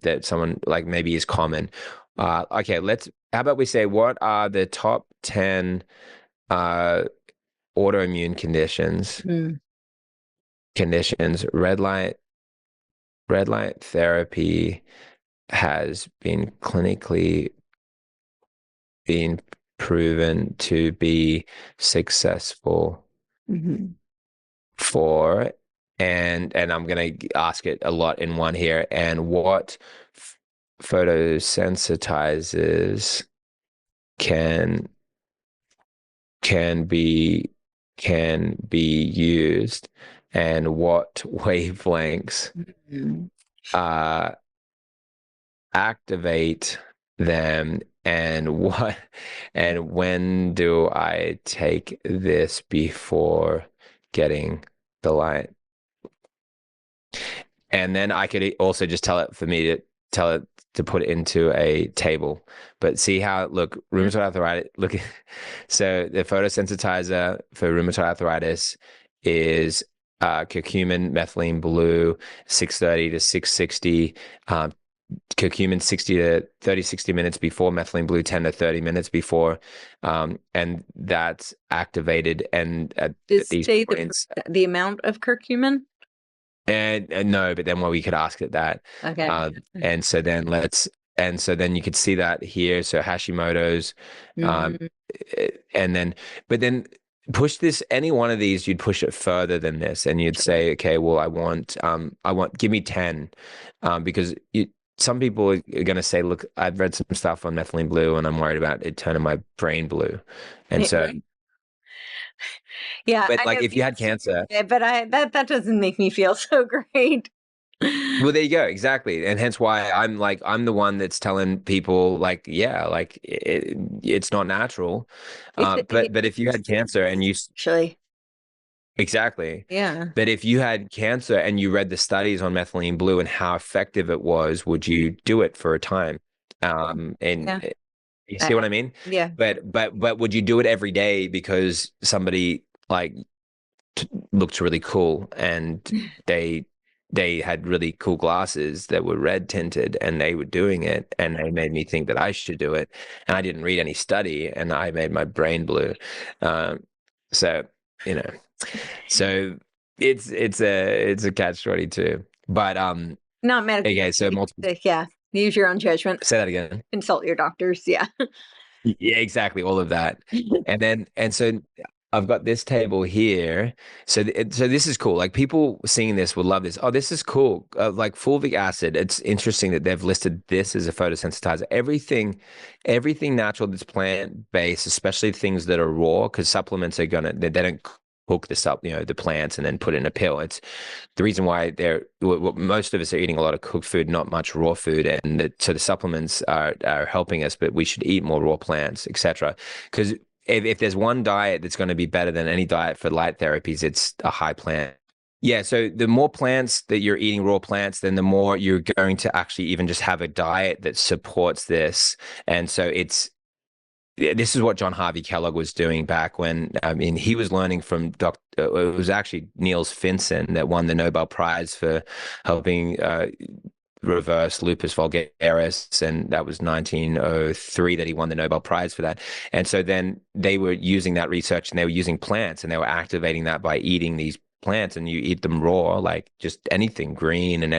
B: that someone like maybe is common. Okay, how about we say, what are the top 10 uh, autoimmune
A: Mm.
B: conditions? Red light therapy has been clinically been proven to be successful
A: Mm-hmm.
B: for, and I'm gonna ask it a lot in one here. And what photosensitizers can can be can be used, and what wavelengths
A: Mm-hmm.
B: uh activate them, and what and when do I take this before getting the light? And then I could also just tell it to put it into a table. But see how, look, rheumatoid arthritis, look, so the photosensitizer for rheumatoid arthritis is curcumin, methylene blue, 630 to 660, curcumin 60 to 30, 60 minutes before, methylene blue 10 to 30 minutes before. And that's activated. And at
A: Does it
B: these
A: say
B: points,
A: the amount of curcumin?
B: and no, but then we could ask it that.
A: Okay.
B: Uh, and so then you could see that here. So Hashimoto's, um,
A: Mm.
B: and then, but then push this, any one of these, you'd push it further than this, and you'd
A: Sure.
B: say, okay, well, give me 10, because some people are going to say, look, I've read some stuff on methylene blue and I'm worried about it turning my brain blue. And so,
A: Yeah,
B: but
A: I
B: like
A: know
B: if you had
A: people
B: cancer,
A: but that doesn't make me feel so great.
B: well, there you go. Exactly. And hence why I'm the one that's telling people like, yeah, like it's not natural.
A: Yeah,
B: But if you had cancer and
A: actually,
B: exactly.
A: yeah.
B: But if you had cancer and you read the studies on methylene blue and how effective it was, would you do it for a time? And
A: Yeah.
B: you see what
A: I,
B: I mean?
A: yeah.
B: But would you do it every day because somebody like looked really cool and they had really cool glasses that were red tinted and they were doing it and they made me think that I should do it, and I didn't read any study and I made my brain blue. um, so you know, so it's a catch 22, but
A: Not medically
B: okay, so multiple,
A: specific, yeah. Use your own judgment.
B: say that again.
A: Consult your doctors. Yeah.
B: Yeah, exactly, all of that. And so I've got this table here. So this is cool. Like people seeing this would love this. Oh, this is cool. Like fulvic acid. It's interesting that they've listed this as a photosensitizer. Everything natural that's plant-based, especially things that are raw, because supplements are they don't cook this up, the plants and then put it in a pill. It's the reason why most of us are eating a lot of cooked food, not much raw food, and so the supplements are helping us, but we should eat more raw plants, etc. Because if there's one diet that's going to be better than any diet for light therapies, it's a high plant. Yeah, so the more plants that you're eating, raw plants, then the more you're going to actually even just have a diet that supports this. And so this is what John Harvey Kellogg was doing back when, I mean, he was learning from it was actually Niels Finsen that won the Nobel Prize for helping reverse lupus vulgaris, and that was 1903 that he won the Nobel Prize for that. And so then they were using that research and they were using plants and they were activating that by eating these plants, and you eat them raw, like just anything green and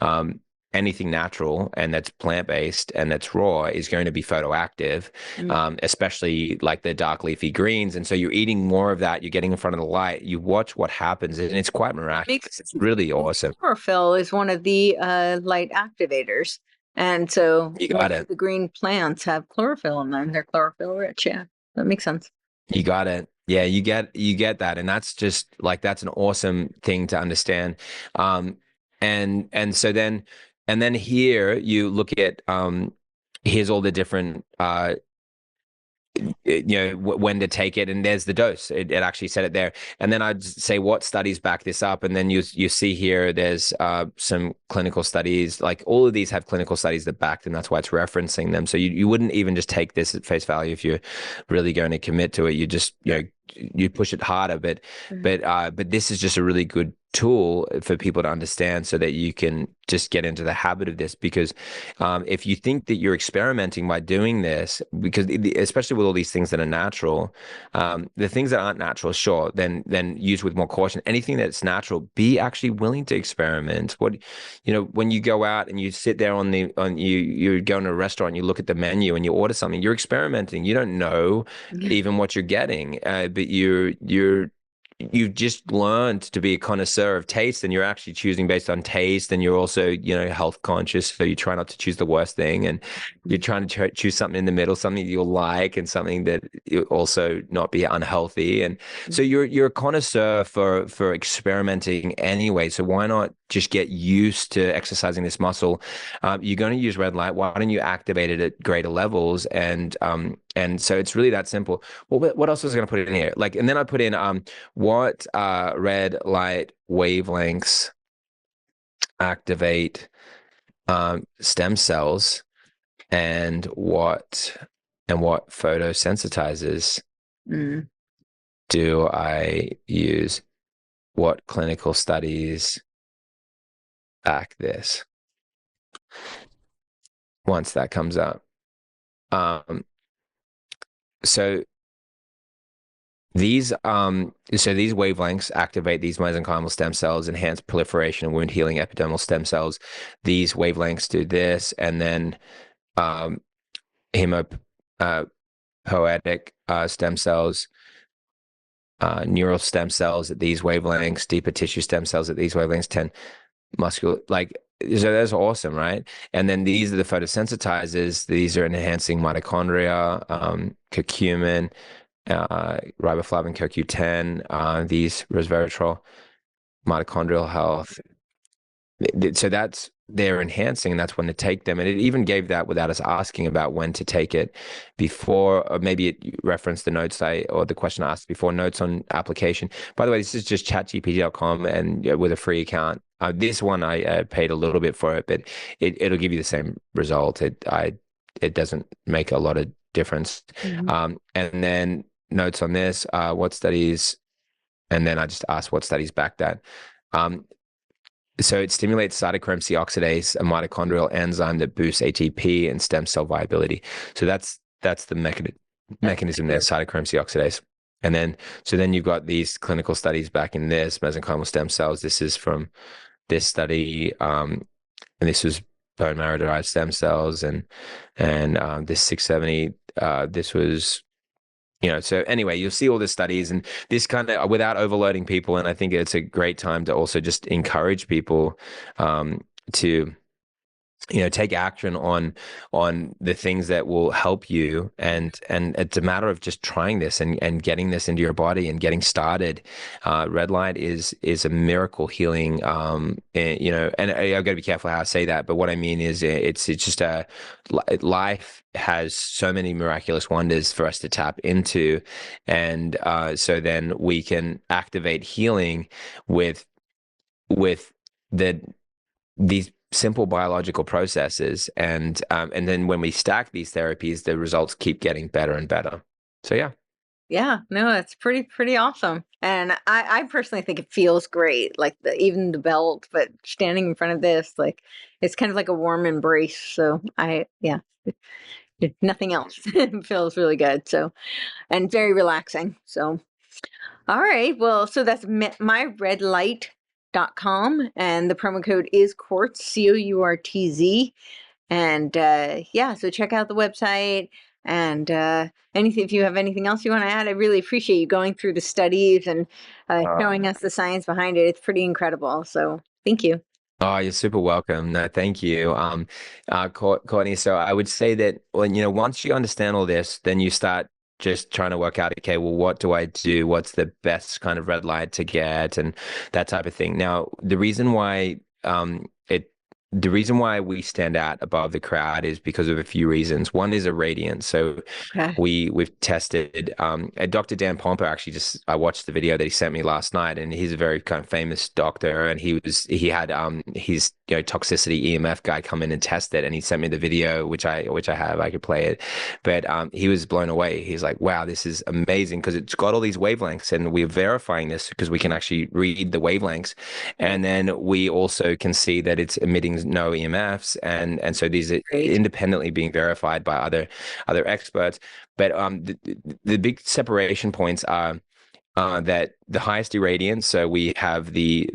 B: um, anything natural and that's plant-based and that's raw is going to be photoactive,
A: Mm.
B: especially like the dark leafy greens. And so you're eating more of that, you're getting in front of the light, you watch what happens, and it's quite
A: Makes
B: miraculous. It's really awesome.
A: chlorophyll is one of the light activators. And so
B: You got
A: most of
B: it.
A: the green plants have chlorophyll in them. They're chlorophyll rich. Yeah. That makes sense.
B: You got it. Yeah, you get that, and that's just like that's an awesome thing to understand. Um, and so then here you look at here's all the different when to take it, and there's the dose. It actually said it there, and then I'd say what studies back this up, and then you see here there's some clinical studies. Like all of these have clinical studies that back them. That's why it's referencing them. So you wouldn't even just take this at face value if you're really going to commit to it. You just you push it harder, but this is just a really good tool for people to understand so that you can just get into the habit of this. Because if you think that you're experimenting by doing this, because especially with all these things that are natural, the things that aren't natural, sure, then use with more caution. Anything that's natural, be actually willing to experiment. When you go out and you sit there you go in a restaurant, you look at the menu and you order something, you're experimenting. You don't know even what you're getting, but you've just learned to be a connoisseur of taste, and you're actually choosing based on taste, and you're also health conscious, so you try not to choose the worst thing, and you're trying to choose something in the middle, something you'll like and something that you also not be unhealthy. And so you're a connoisseur for experimenting anyway, so why not just get used to exercising this muscle? You're going to use red light, why don't you activate it at greater levels? And so it's really that simple. Well, what else was I going to put in here? And then I put in what red light wavelengths activate stem cells, and what photosensitizers do I use? What clinical studies back this? Once that comes up. So these wavelengths activate these mesenchymal stem cells, enhance proliferation and wound healing epidermal stem cells. These wavelengths do this, and then hemopoietic stem cells, neural stem cells at these wavelengths, deeper tissue stem cells at these wavelengths, 10 muscular, so that's awesome, right? And then these are the photosensitizers. These are enhancing mitochondria, curcumin, riboflavin, CoQ10, these resveratrol, mitochondrial health. So they're enhancing, and that's when to take them. And it even gave that without us asking about when to take it before, or maybe it referenced the notes or the question I asked before, notes on application. By the way, this is just chatgpt.com and with a free account. This one I paid a little bit for it, but it'll give you the same result. It doesn't make a lot of difference. And then notes on this, what studies, and then I just asked what studies back that. So it stimulates cytochrome C oxidase, a mitochondrial enzyme that boosts ATP and stem cell viability. So that's the mechanism there, cytochrome C oxidase. And then you've got these clinical studies back in this mesenchymal stem cells. This is from this study, and this was bone marrow derived stem cells, and this 670. This was. So anyway, you'll see all the studies, and this kind of without overloading people. And I think it's a great time to also just encourage people to take action on the things that will help you, and it's a matter of just trying this and getting this into your body and getting started. Red light is a miracle healing, and I've got to be careful how I say that, but what I mean is it's just life has so many miraculous wonders for us to tap into, and so then we can activate healing with these simple biological processes, and then when we stack these therapies, the results keep getting better and better. So
A: yeah, no, it's pretty awesome, and I personally think it feels great, like even the belt, but standing in front of this, it's kind of like a warm embrace. So if nothing else, it feels really good. So, and very relaxing. So, all right, well, so that's myredlight.com, and the promo code is COURTZ, COURTZ. And so check out the website, and anything, if you have anything else you want to add, I really appreciate you going through the studies and showing us the science behind it. It's pretty incredible. So thank you.
B: Oh, you're super welcome. No, thank you. Courtney. So I would say that once you understand all this, then you start just trying to work out, okay, well, what do I do? What's the best kind of red light to get and that type of thing. Now, the reason why we stand out above the crowd is because of a few reasons. One is irradiance. So
A: Okay.
B: we've tested Dr. Dan Pomper actually just I watched the video that he sent me last night, and he's a very kind of famous doctor, and he had his toxicity EMF guy come in and test it, and he sent me the video which I have. I could play it, but he was blown away. He's like, wow, this is amazing because it's got all these wavelengths, and we're verifying this because we can actually read the wavelengths,
A: Right.
B: and then we also can see that it's emitting no EMFs, and so these are
A: Great.
B: independently being verified by other experts. But the big separation points are that the highest irradiance, so we have the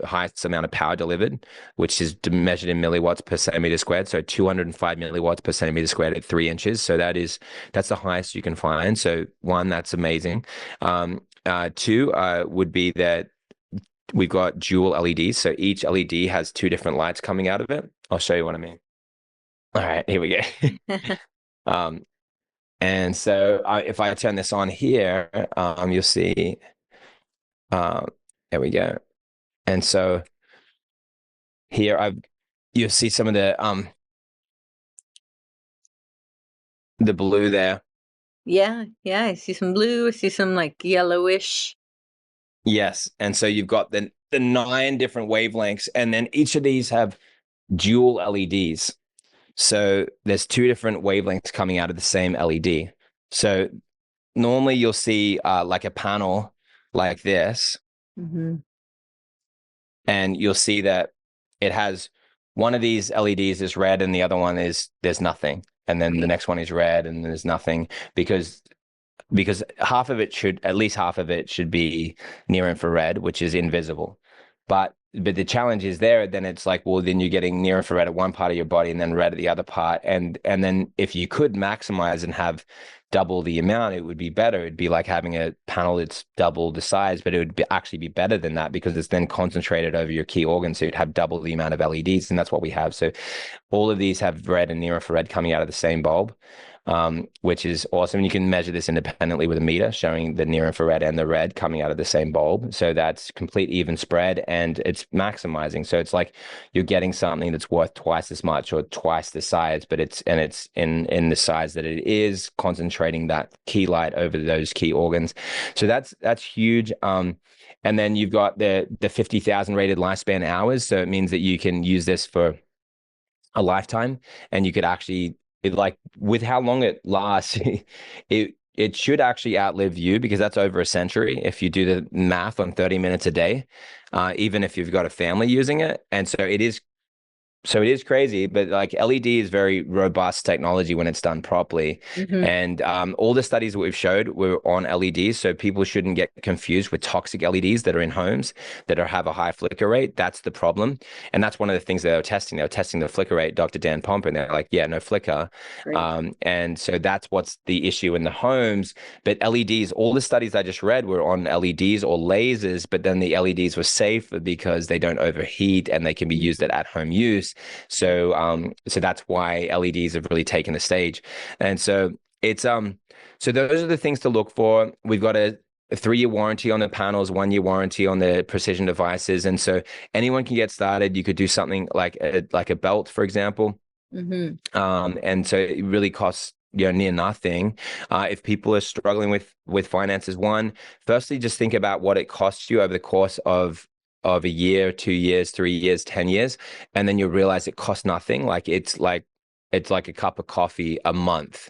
B: highest amount of power delivered, which is measured in milliwatts per centimeter squared, so 205 milliwatts per centimeter squared at 3 inches. So that's the highest you can find. So one, that's amazing. Two would be that we've got dual LEDs, so each LED has two different lights coming out of it. I'll show you what I mean. All right, here we go. Um, and so if I turn this on here, you'll see, uh, there we go. And so here you'll see some of the blue there.
A: Yeah, yeah. I see some blue. I see some like yellowish.
B: Yes. And so you've got the 9 different wavelengths, and then each of these have dual LEDs. So there's 2 different wavelengths coming out of the same LED. So normally you'll see like a panel like this,
A: Mm-hmm.
B: and you'll see that it has one of these LEDs is red and the other one is there's nothing. And then the
A: Right.
B: next one is red and there's nothing because at least half of it should be near infrared, which is invisible. But the challenge is there, then it's like, well, then you're getting near infrared at one part of your body and then red at the other part. And then if you could maximize and have double the amount, it would be better. It'd be like having a panel that's double the size, but it would actually be better than that because it's then concentrated over your key organs. So you'd have double the amount of LEDs, and that's what we have. So all of these have red and near infrared coming out of the same bulb, which is awesome. You can measure this independently with a meter showing the near infrared and the red coming out of the same bulb. So that's complete even spread, and it's maximizing. So it's like you're getting something that's worth twice as much or twice the size, but it's in the size that it is, concentrating that key light over those key organs. So that's huge. And then you've got the 50,000 rated lifespan hours. So it means that you can use this for a lifetime, and you could actually like with how long it lasts, it should actually outlive you because that's over a century if you do the math on 30 minutes a day, even if you've got a family using it. And so it is crazy, but like LED is very robust technology when it's done properly.
A: Mm-hmm.
B: And all the studies that we've showed were on LEDs. So people shouldn't get confused with toxic LEDs that are in homes have a high flicker rate. That's the problem. And that's one of the things they were testing. They were testing the flicker rate, Dr. Dan Pomper, and they're like, yeah, no flicker.
A: Great.
B: And so that's what's the issue in the homes. But LEDs, all the studies I just read were on LEDs or lasers, but then the LEDs were safe because they don't overheat and they can be used at home use. So that's why LEDs have really taken the stage. And so so those are the things to look for. We've got a 3-year warranty on the panels, 1-year warranty on the precision devices. And so anyone can get started. You could do something like a belt, for example.
A: Mm-hmm.
B: And so it really costs near nothing. If people are struggling with finances, firstly, just think about what it costs you over the course of a year, 2 years, 3 years, 10 years, and then you'll realize it costs nothing. It's like a cup of coffee a month,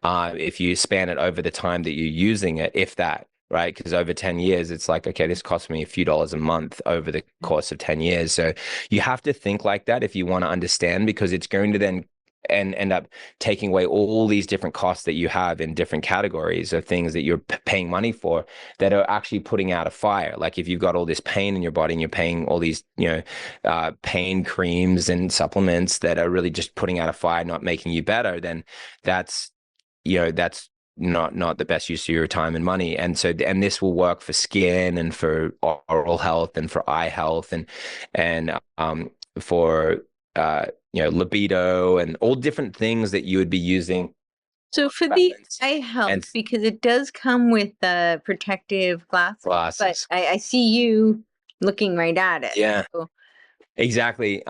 B: if you span it over the time that you're using it, if that. Right. Because over 10 years, it's like, okay, this costs me a few dollars a month over the course of 10 years. So you have to think like that if you want to understand, because it's going to then end up taking away all these different costs that you have in different categories of things that you're paying money for that are actually putting out a fire. Like if you've got all this pain in your body and you're paying all these, pain creams and supplements that are really just putting out a fire, not making you better, then that's not the best use of your time and money. And so, and this will work for skin and for oral health and for eye health and for libido and all different things that you would be using
A: So for the
B: balance
A: eye health,
B: and
A: because it does come with protective glasses, but
B: glasses.
A: I see you looking right at it.
B: Yeah.
A: So,
B: Exactly.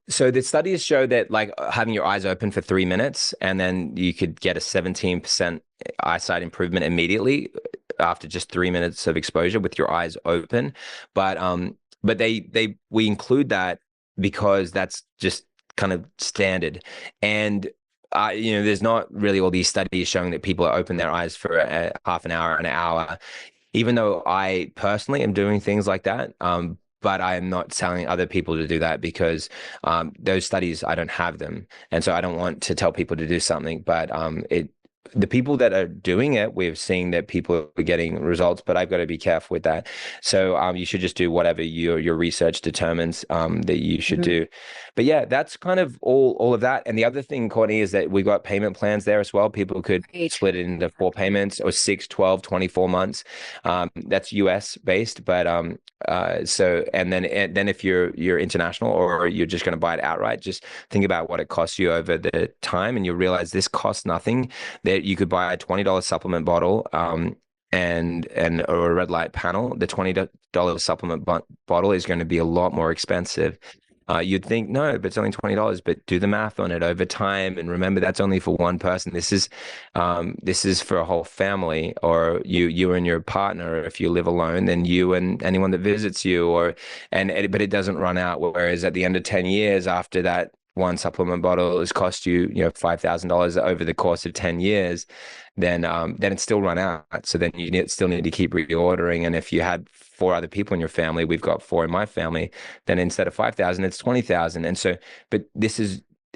B: So the studies show that like having your eyes open for 3 minutes and then you could get a 17% eyesight improvement immediately after just 3 minutes of exposure with your eyes open. But we include that because that's just kind of standard. And there's not really all these studies showing that people open their eyes for half an hour, even though I personally am doing things like that. But I am not telling other people to do that because those studies, I don't have them. And so I don't want to tell people to do something. But the people that are doing it, we're seeing that people are getting results, but I've got to be careful with that. So you should just do whatever your research determines that you should
A: mhm,
B: do. But yeah, that's kind of all of that. And the other thing, Courtney, is that we've got payment plans there as well. People could
A: right.
B: split it into 4 payments or 6, 12, 24 months. That's US based, but so and then if you're international or you're just going to buy it outright, just think about what it costs you over the time, and you'll realize this costs nothing. That you could buy a $20 supplement bottle, and or a red light panel. The $20 supplement bottle is going to be a lot more expensive. You'd think no, but it's only $20. But do the math on it over time, and remember that's only for one person. This is for a whole family, or you and your partner. If you live alone, then you and anyone that visits you, but it doesn't run out. Whereas at the end of 10 years after that one supplement bottle has cost you, $5,000 over the course of 10 years, then it's still run out. So then still need to keep reordering. And if you had four other people in your family, we've got four in my family, then instead of 5,000, it's 20,000. And so, but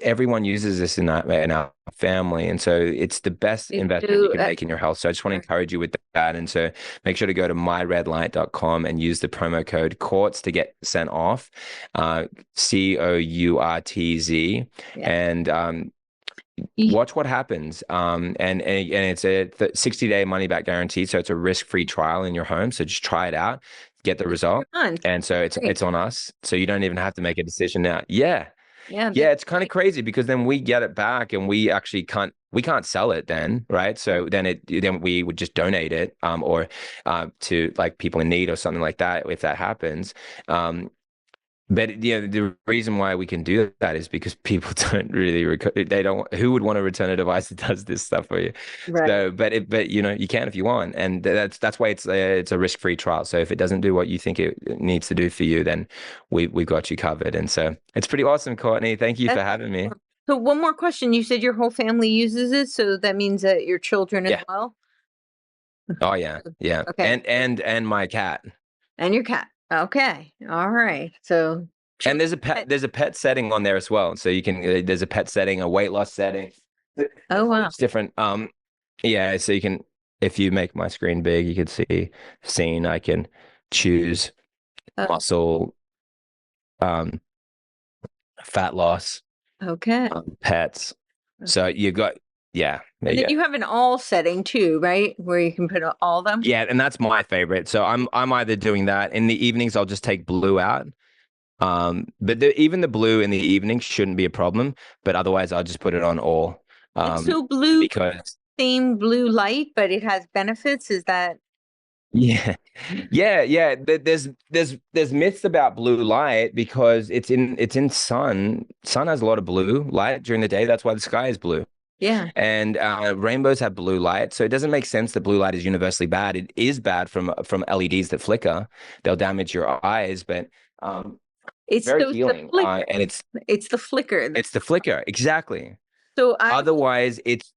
B: everyone uses this in our family. And so it's the best investment you
A: So,
B: can make in your health. So I just want to encourage you with that. And so make sure to go to myredlight.com and use the promo code COURTZ to get sent off, COURTZ.
A: yeah.
B: And
A: Ye-
B: watch what happens. And it's a 60-day money back guarantee. So it's a risk-free trial in your home. So just try it out, get the result.
A: on.
B: And so
A: Great.
B: it's on us. So you don't even have to make a decision now. Yeah.
A: Yeah,
B: Yeah,
A: that's
B: it's kind of
A: great.
B: crazy because then we get it back and we actually can't sell it then, right? So then we would just donate it, or to like people in need or something like that if that happens. But the reason why we can do that is because people don't really they don't, who would want to return a device that does this stuff for you?
A: Right.
B: So, but you can if you want, and that's why it's a risk-free trial. So if it doesn't do what you think it needs to do for you, then we've got you covered. And so it's pretty awesome, Courtney. Thank you for
A: That's
B: having me.
A: excellent. So one more question. You said your whole family uses it, so that means that your children as
B: Yeah.
A: well?
B: Oh yeah, yeah.
A: Okay.
B: And my cat.
A: And your cat. Okay. All right. So
B: And
A: children.
B: there's a pet setting on there as well. So you can there's a pet setting, a weight loss setting.
A: Oh, wow.
B: It's different. Yeah, so you can, if you make my screen big, you can see scene. I can choose
A: Uh,
B: muscle, um, fat loss,
A: okay.
B: pets. So you've got, yeah, there
A: And
B: you
A: then
B: go.
A: you have an all setting too, right? Where you can put all of them.
B: Yeah, and that's my favorite. So I'm either doing that in the evenings. I'll just take blue out. But even the blue in the evening shouldn't be a problem. But otherwise, I'll just put it on all.
A: And so blue,
B: Because
A: same blue light, but it has benefits. Is that?
B: yeah, yeah. There's myths about blue light because it's in sun. Sun has a lot of blue light during the day. That's why the sky is blue.
A: Yeah.
B: And rainbows have blue light, so it doesn't make sense that blue light is universally bad. It is bad from LEDs that flicker. They'll damage your eyes, but
A: It's
B: very
A: so it's the
B: healing.
A: flicker.
B: And it's
A: It's the flicker.
B: it's the flicker, exactly.
A: So I will.
B: Otherwise, it's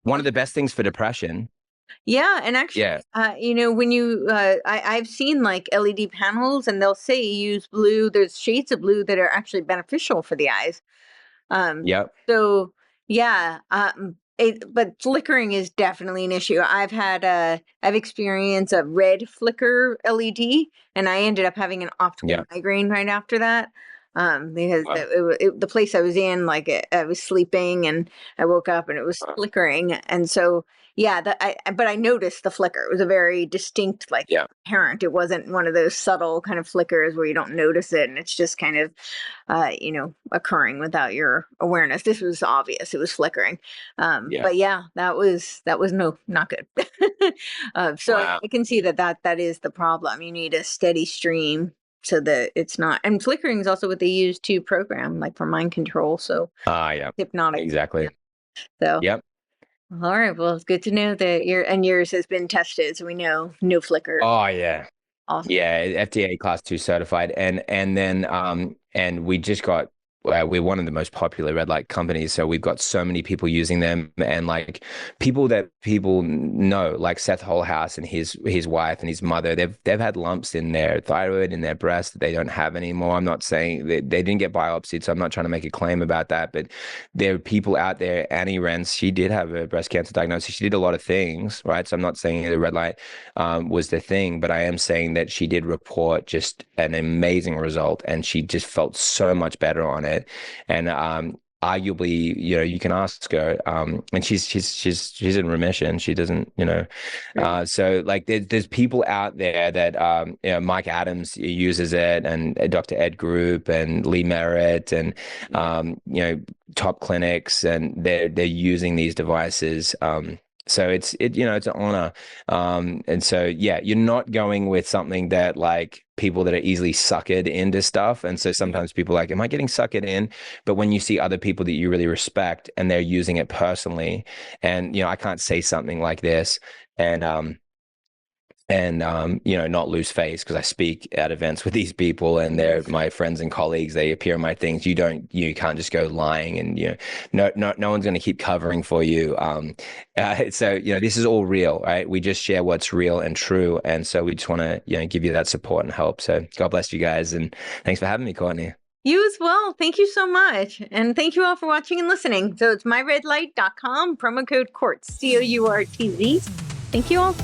B: one of the best things for depression.
A: Yeah, and actually,
B: Yeah,
A: when I've seen like LED panels, and they'll say use blue. There's shades of blue that are actually beneficial for the eyes.
B: yep,
A: So yeah, but flickering is definitely an issue. I've experienced a red flicker LED, and I ended up having an optical
B: yeah.
A: migraine right after that. Because
B: Wow.
A: the place I was in, like I was sleeping and I woke up and it was flickering. And so, yeah, but I noticed the flicker. It was a very distinct, like
B: Yeah.
A: apparent. It wasn't one of those subtle kind of flickers where you don't notice it and it's just kind of, occurring without your awareness. This was obvious. It was flickering.
B: Yeah.
A: But yeah, that was no, not good. So
B: Wow.
A: I can see that is the problem. You need a steady stream so that it's not. And flickering is also what they use to program, like for mind control. So
B: Yeah.
A: hypnotic. Yeah.
B: Exactly.
A: So
B: Yep.
A: all right. Well, it's good to know that yours has been tested, so we know no flicker.
B: Oh yeah.
A: Awesome.
B: Yeah, FDA class 2 certified, and then and we just got we're one of the most popular red light companies, so we've got so many people using them, and like people that people know, like Seth Holhouse and his wife and his mother, they've had lumps in their thyroid in their breast that they don't have anymore. I'm not saying they didn't get biopsied, so I'm not trying to make a claim about that, but there are people out there. Annie Rentz, she did have a breast cancer diagnosis. She did a lot of things, right? So I'm not saying the red light was the thing, but I am saying that she did report just an amazing result, and she just felt so much better on it. And arguably, you can ask her, and she's in remission. She doesn't,
A: Great.
B: so like there's people out there that Mike Adams uses it, and Dr. Ed Group and Lee Merritt, and top clinics, and they're using these devices. So it's an honor. And so yeah, you're not going with something that like people that are easily suckered into stuff. And so sometimes people are like, am I getting suckered in? But when you see other people that you really respect and they're using it personally, and I can't say something like this and not lose face, because I speak at events with these people and they're my friends and colleagues. They appear in my things. You can't just go lying, and no one's going to keep covering for you. So this is all real, right? We just share what's real and true, and so we just want to give you that support and help. So God bless you guys, and thanks for having me, Courtney.
A: You as well. Thank you so much. And thank you all for watching and listening. So it's myredlight.com, promo code COURTZ, COURTZ. Thank you all.